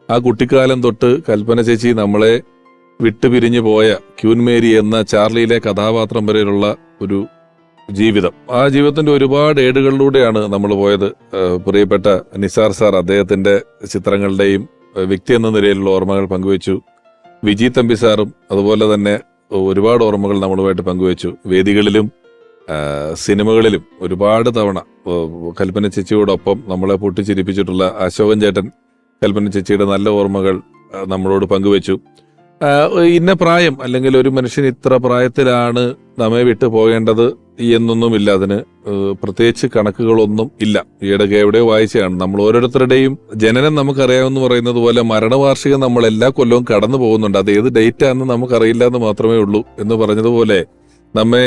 ആ കുട്ടിക്കാലം തൊട്ട് കൽപ്പന ചേച്ചി നമ്മളെ വിട്ടുപിരിഞ്ഞു പോയ ക്യൂൻ മേരി എന്ന ചാർലിയിലെ കഥാപാത്രം വരെയുള്ള ഒരു ജീവിതം. ആ ജീവിതത്തിന്റെ ഒരുപാട് ഏടുകളിലൂടെയാണ് നമ്മൾ പോയത്. പ്രിയപ്പെട്ട നിസാർ സാർ അദ്ദേഹത്തിന്റെ ചിത്രങ്ങളുടെയും വ്യക്തി എന്ന നിലയിലുള്ള ഓർമ്മകൾ പങ്കുവച്ചു. വിജി തമ്പി സാറും അതുപോലെ തന്നെ ഒരുപാട് ഓർമ്മകൾ നമ്മളുമായിട്ട് പങ്കുവച്ചു. വേദികളിലും സിനിമകളിലും ഒരുപാട് തവണ കൽപ്പന ചേച്ചിയോടൊപ്പം നമ്മളെ പൊട്ടിച്ചിരിപ്പിച്ചിട്ടുള്ള അശോകൻ ചേട്ടൻ കൽപ്പന ചേച്ചിയുടെ നല്ല ഓർമ്മകൾ നമ്മളോട് പങ്കുവച്ചു. ഇന്ന പ്രായം അല്ലെങ്കിൽ ഒരു മനുഷ്യൻ ഇത്ര പ്രായത്തിലാണ് നമ്മെ വിട്ടു പോകേണ്ടത് എന്നൊന്നുമില്ല. അതിന് പ്രത്യേകിച്ച് കണക്കുകളൊന്നും ഇല്ല. ഈയിടെ എവിടെയോ വായിച്ചതാണ്, നമ്മൾ ഓരോരുത്തരുടെയും ജനനം നമുക്കറിയാമെന്ന് പറയുന്നത് പോലെ മരണവാർഷികം നമ്മൾ എല്ലാ കൊല്ലവും കടന്നു പോകുന്നുണ്ട്. അത് ഏത് ഡേറ്റാന്ന് നമുക്കറിയില്ല എന്ന് മാത്രമേ ഉള്ളൂ എന്ന് പറഞ്ഞതുപോലെ നമ്മെ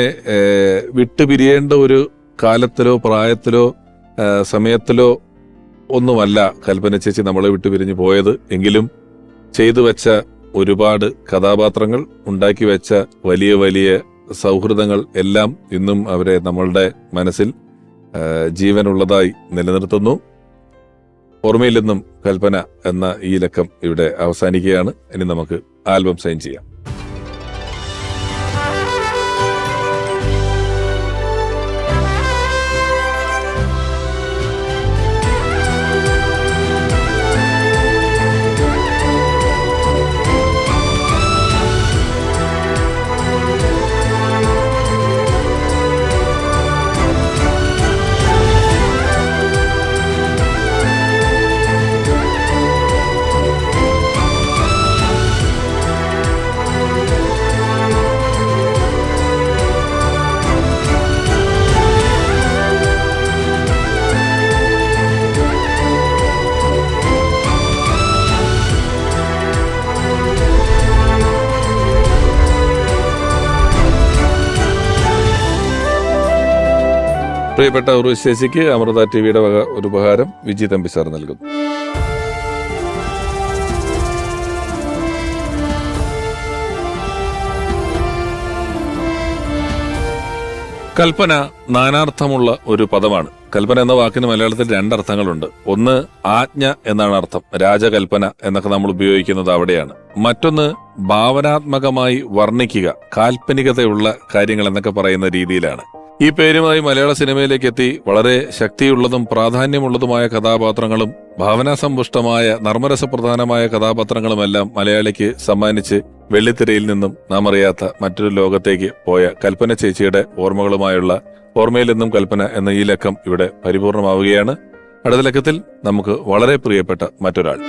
വിട്ടുപിരിയേണ്ട ഒരു കാലത്തിലോ പ്രായത്തിലോ സമയത്തിലോ ഒന്നുമല്ല കൽപ്പന ചേച്ചി നമ്മളെ വിട്ടുപിരിഞ്ഞു പോയത്. എങ്കിലും ചെയ്തു വെച്ച ഒരുപാട് കഥാപാത്രങ്ങൾ, ഉണ്ടാക്കി വെച്ച വലിയ വലിയ സൗഹൃദങ്ങൾ എല്ലാം ഇന്നും അവരെ നമ്മളുടെ മനസ്സിൽ ജീവനുള്ളതായി നിലനിർത്തുന്നു. ഓർമ്മയിൽ നിന്നും കൽപ്പന എന്ന ഈ ലക്കം ഇവിടെ അവസാനിക്കുകയാണ്. ഇനി നമുക്ക് ആൽബം സൈൻ ചെയ്യാം. പ്രിയപ്പെട്ട ഉർവശി ചേച്ചിക്ക് അമൃത ടിവിയുടെ വക ഒരു ഉപഹാരം വിജി തമ്പി സാർ നൽകുന്നു. കൽപ്പന നാനാർത്ഥമുള്ള ഒരു പദമാണ്. കൽപ്പന എന്ന വാക്കിന് മലയാളത്തിൽ രണ്ടർത്ഥങ്ങളുണ്ട്. ഒന്ന് ആജ്ഞ എന്നാണ് അർത്ഥം, രാജകൽപ്പന എന്നൊക്കെ നമ്മൾ ഉപയോഗിക്കുന്നത് അവിടെയാണ്. മറ്റൊന്ന് ഭാവനാത്മകമായി വർണ്ണിക്കുക, കാൽപ്പനികതയുള്ള കാര്യങ്ങൾ എന്നൊക്കെ പറയുന്ന രീതിയിലാണ്. ഈ പേരുമായി മലയാള സിനിമയിലേക്ക് എത്തി വളരെ ശക്തിയുള്ളതും പ്രാധാന്യമുള്ളതുമായ കഥാപാത്രങ്ങളും ഭാവനാസമ്പുഷ്ടമായ നർമ്മരസപ്രധാനമായ കഥാപാത്രങ്ങളുമെല്ലാം മലയാളിക്ക് സമ്മാനിച്ച് വെള്ളിത്തിരയിൽ നിന്നും നാം അറിയാത്ത മറ്റൊരു ലോകത്തേക്ക് പോയ കൽപ്പന ചേച്ചിയുടെ ഓർമ്മകളുമായുള്ള ഓർമ്മയിൽ നിന്നും കൽപ്പന എന്ന ഈ ലക്കം ഇവിടെ പരിപൂർണമാവുകയാണ്. അടുത്ത ലക്കത്തിൽ നമുക്ക് വളരെ പ്രിയപ്പെട്ട മറ്റൊരാൾ.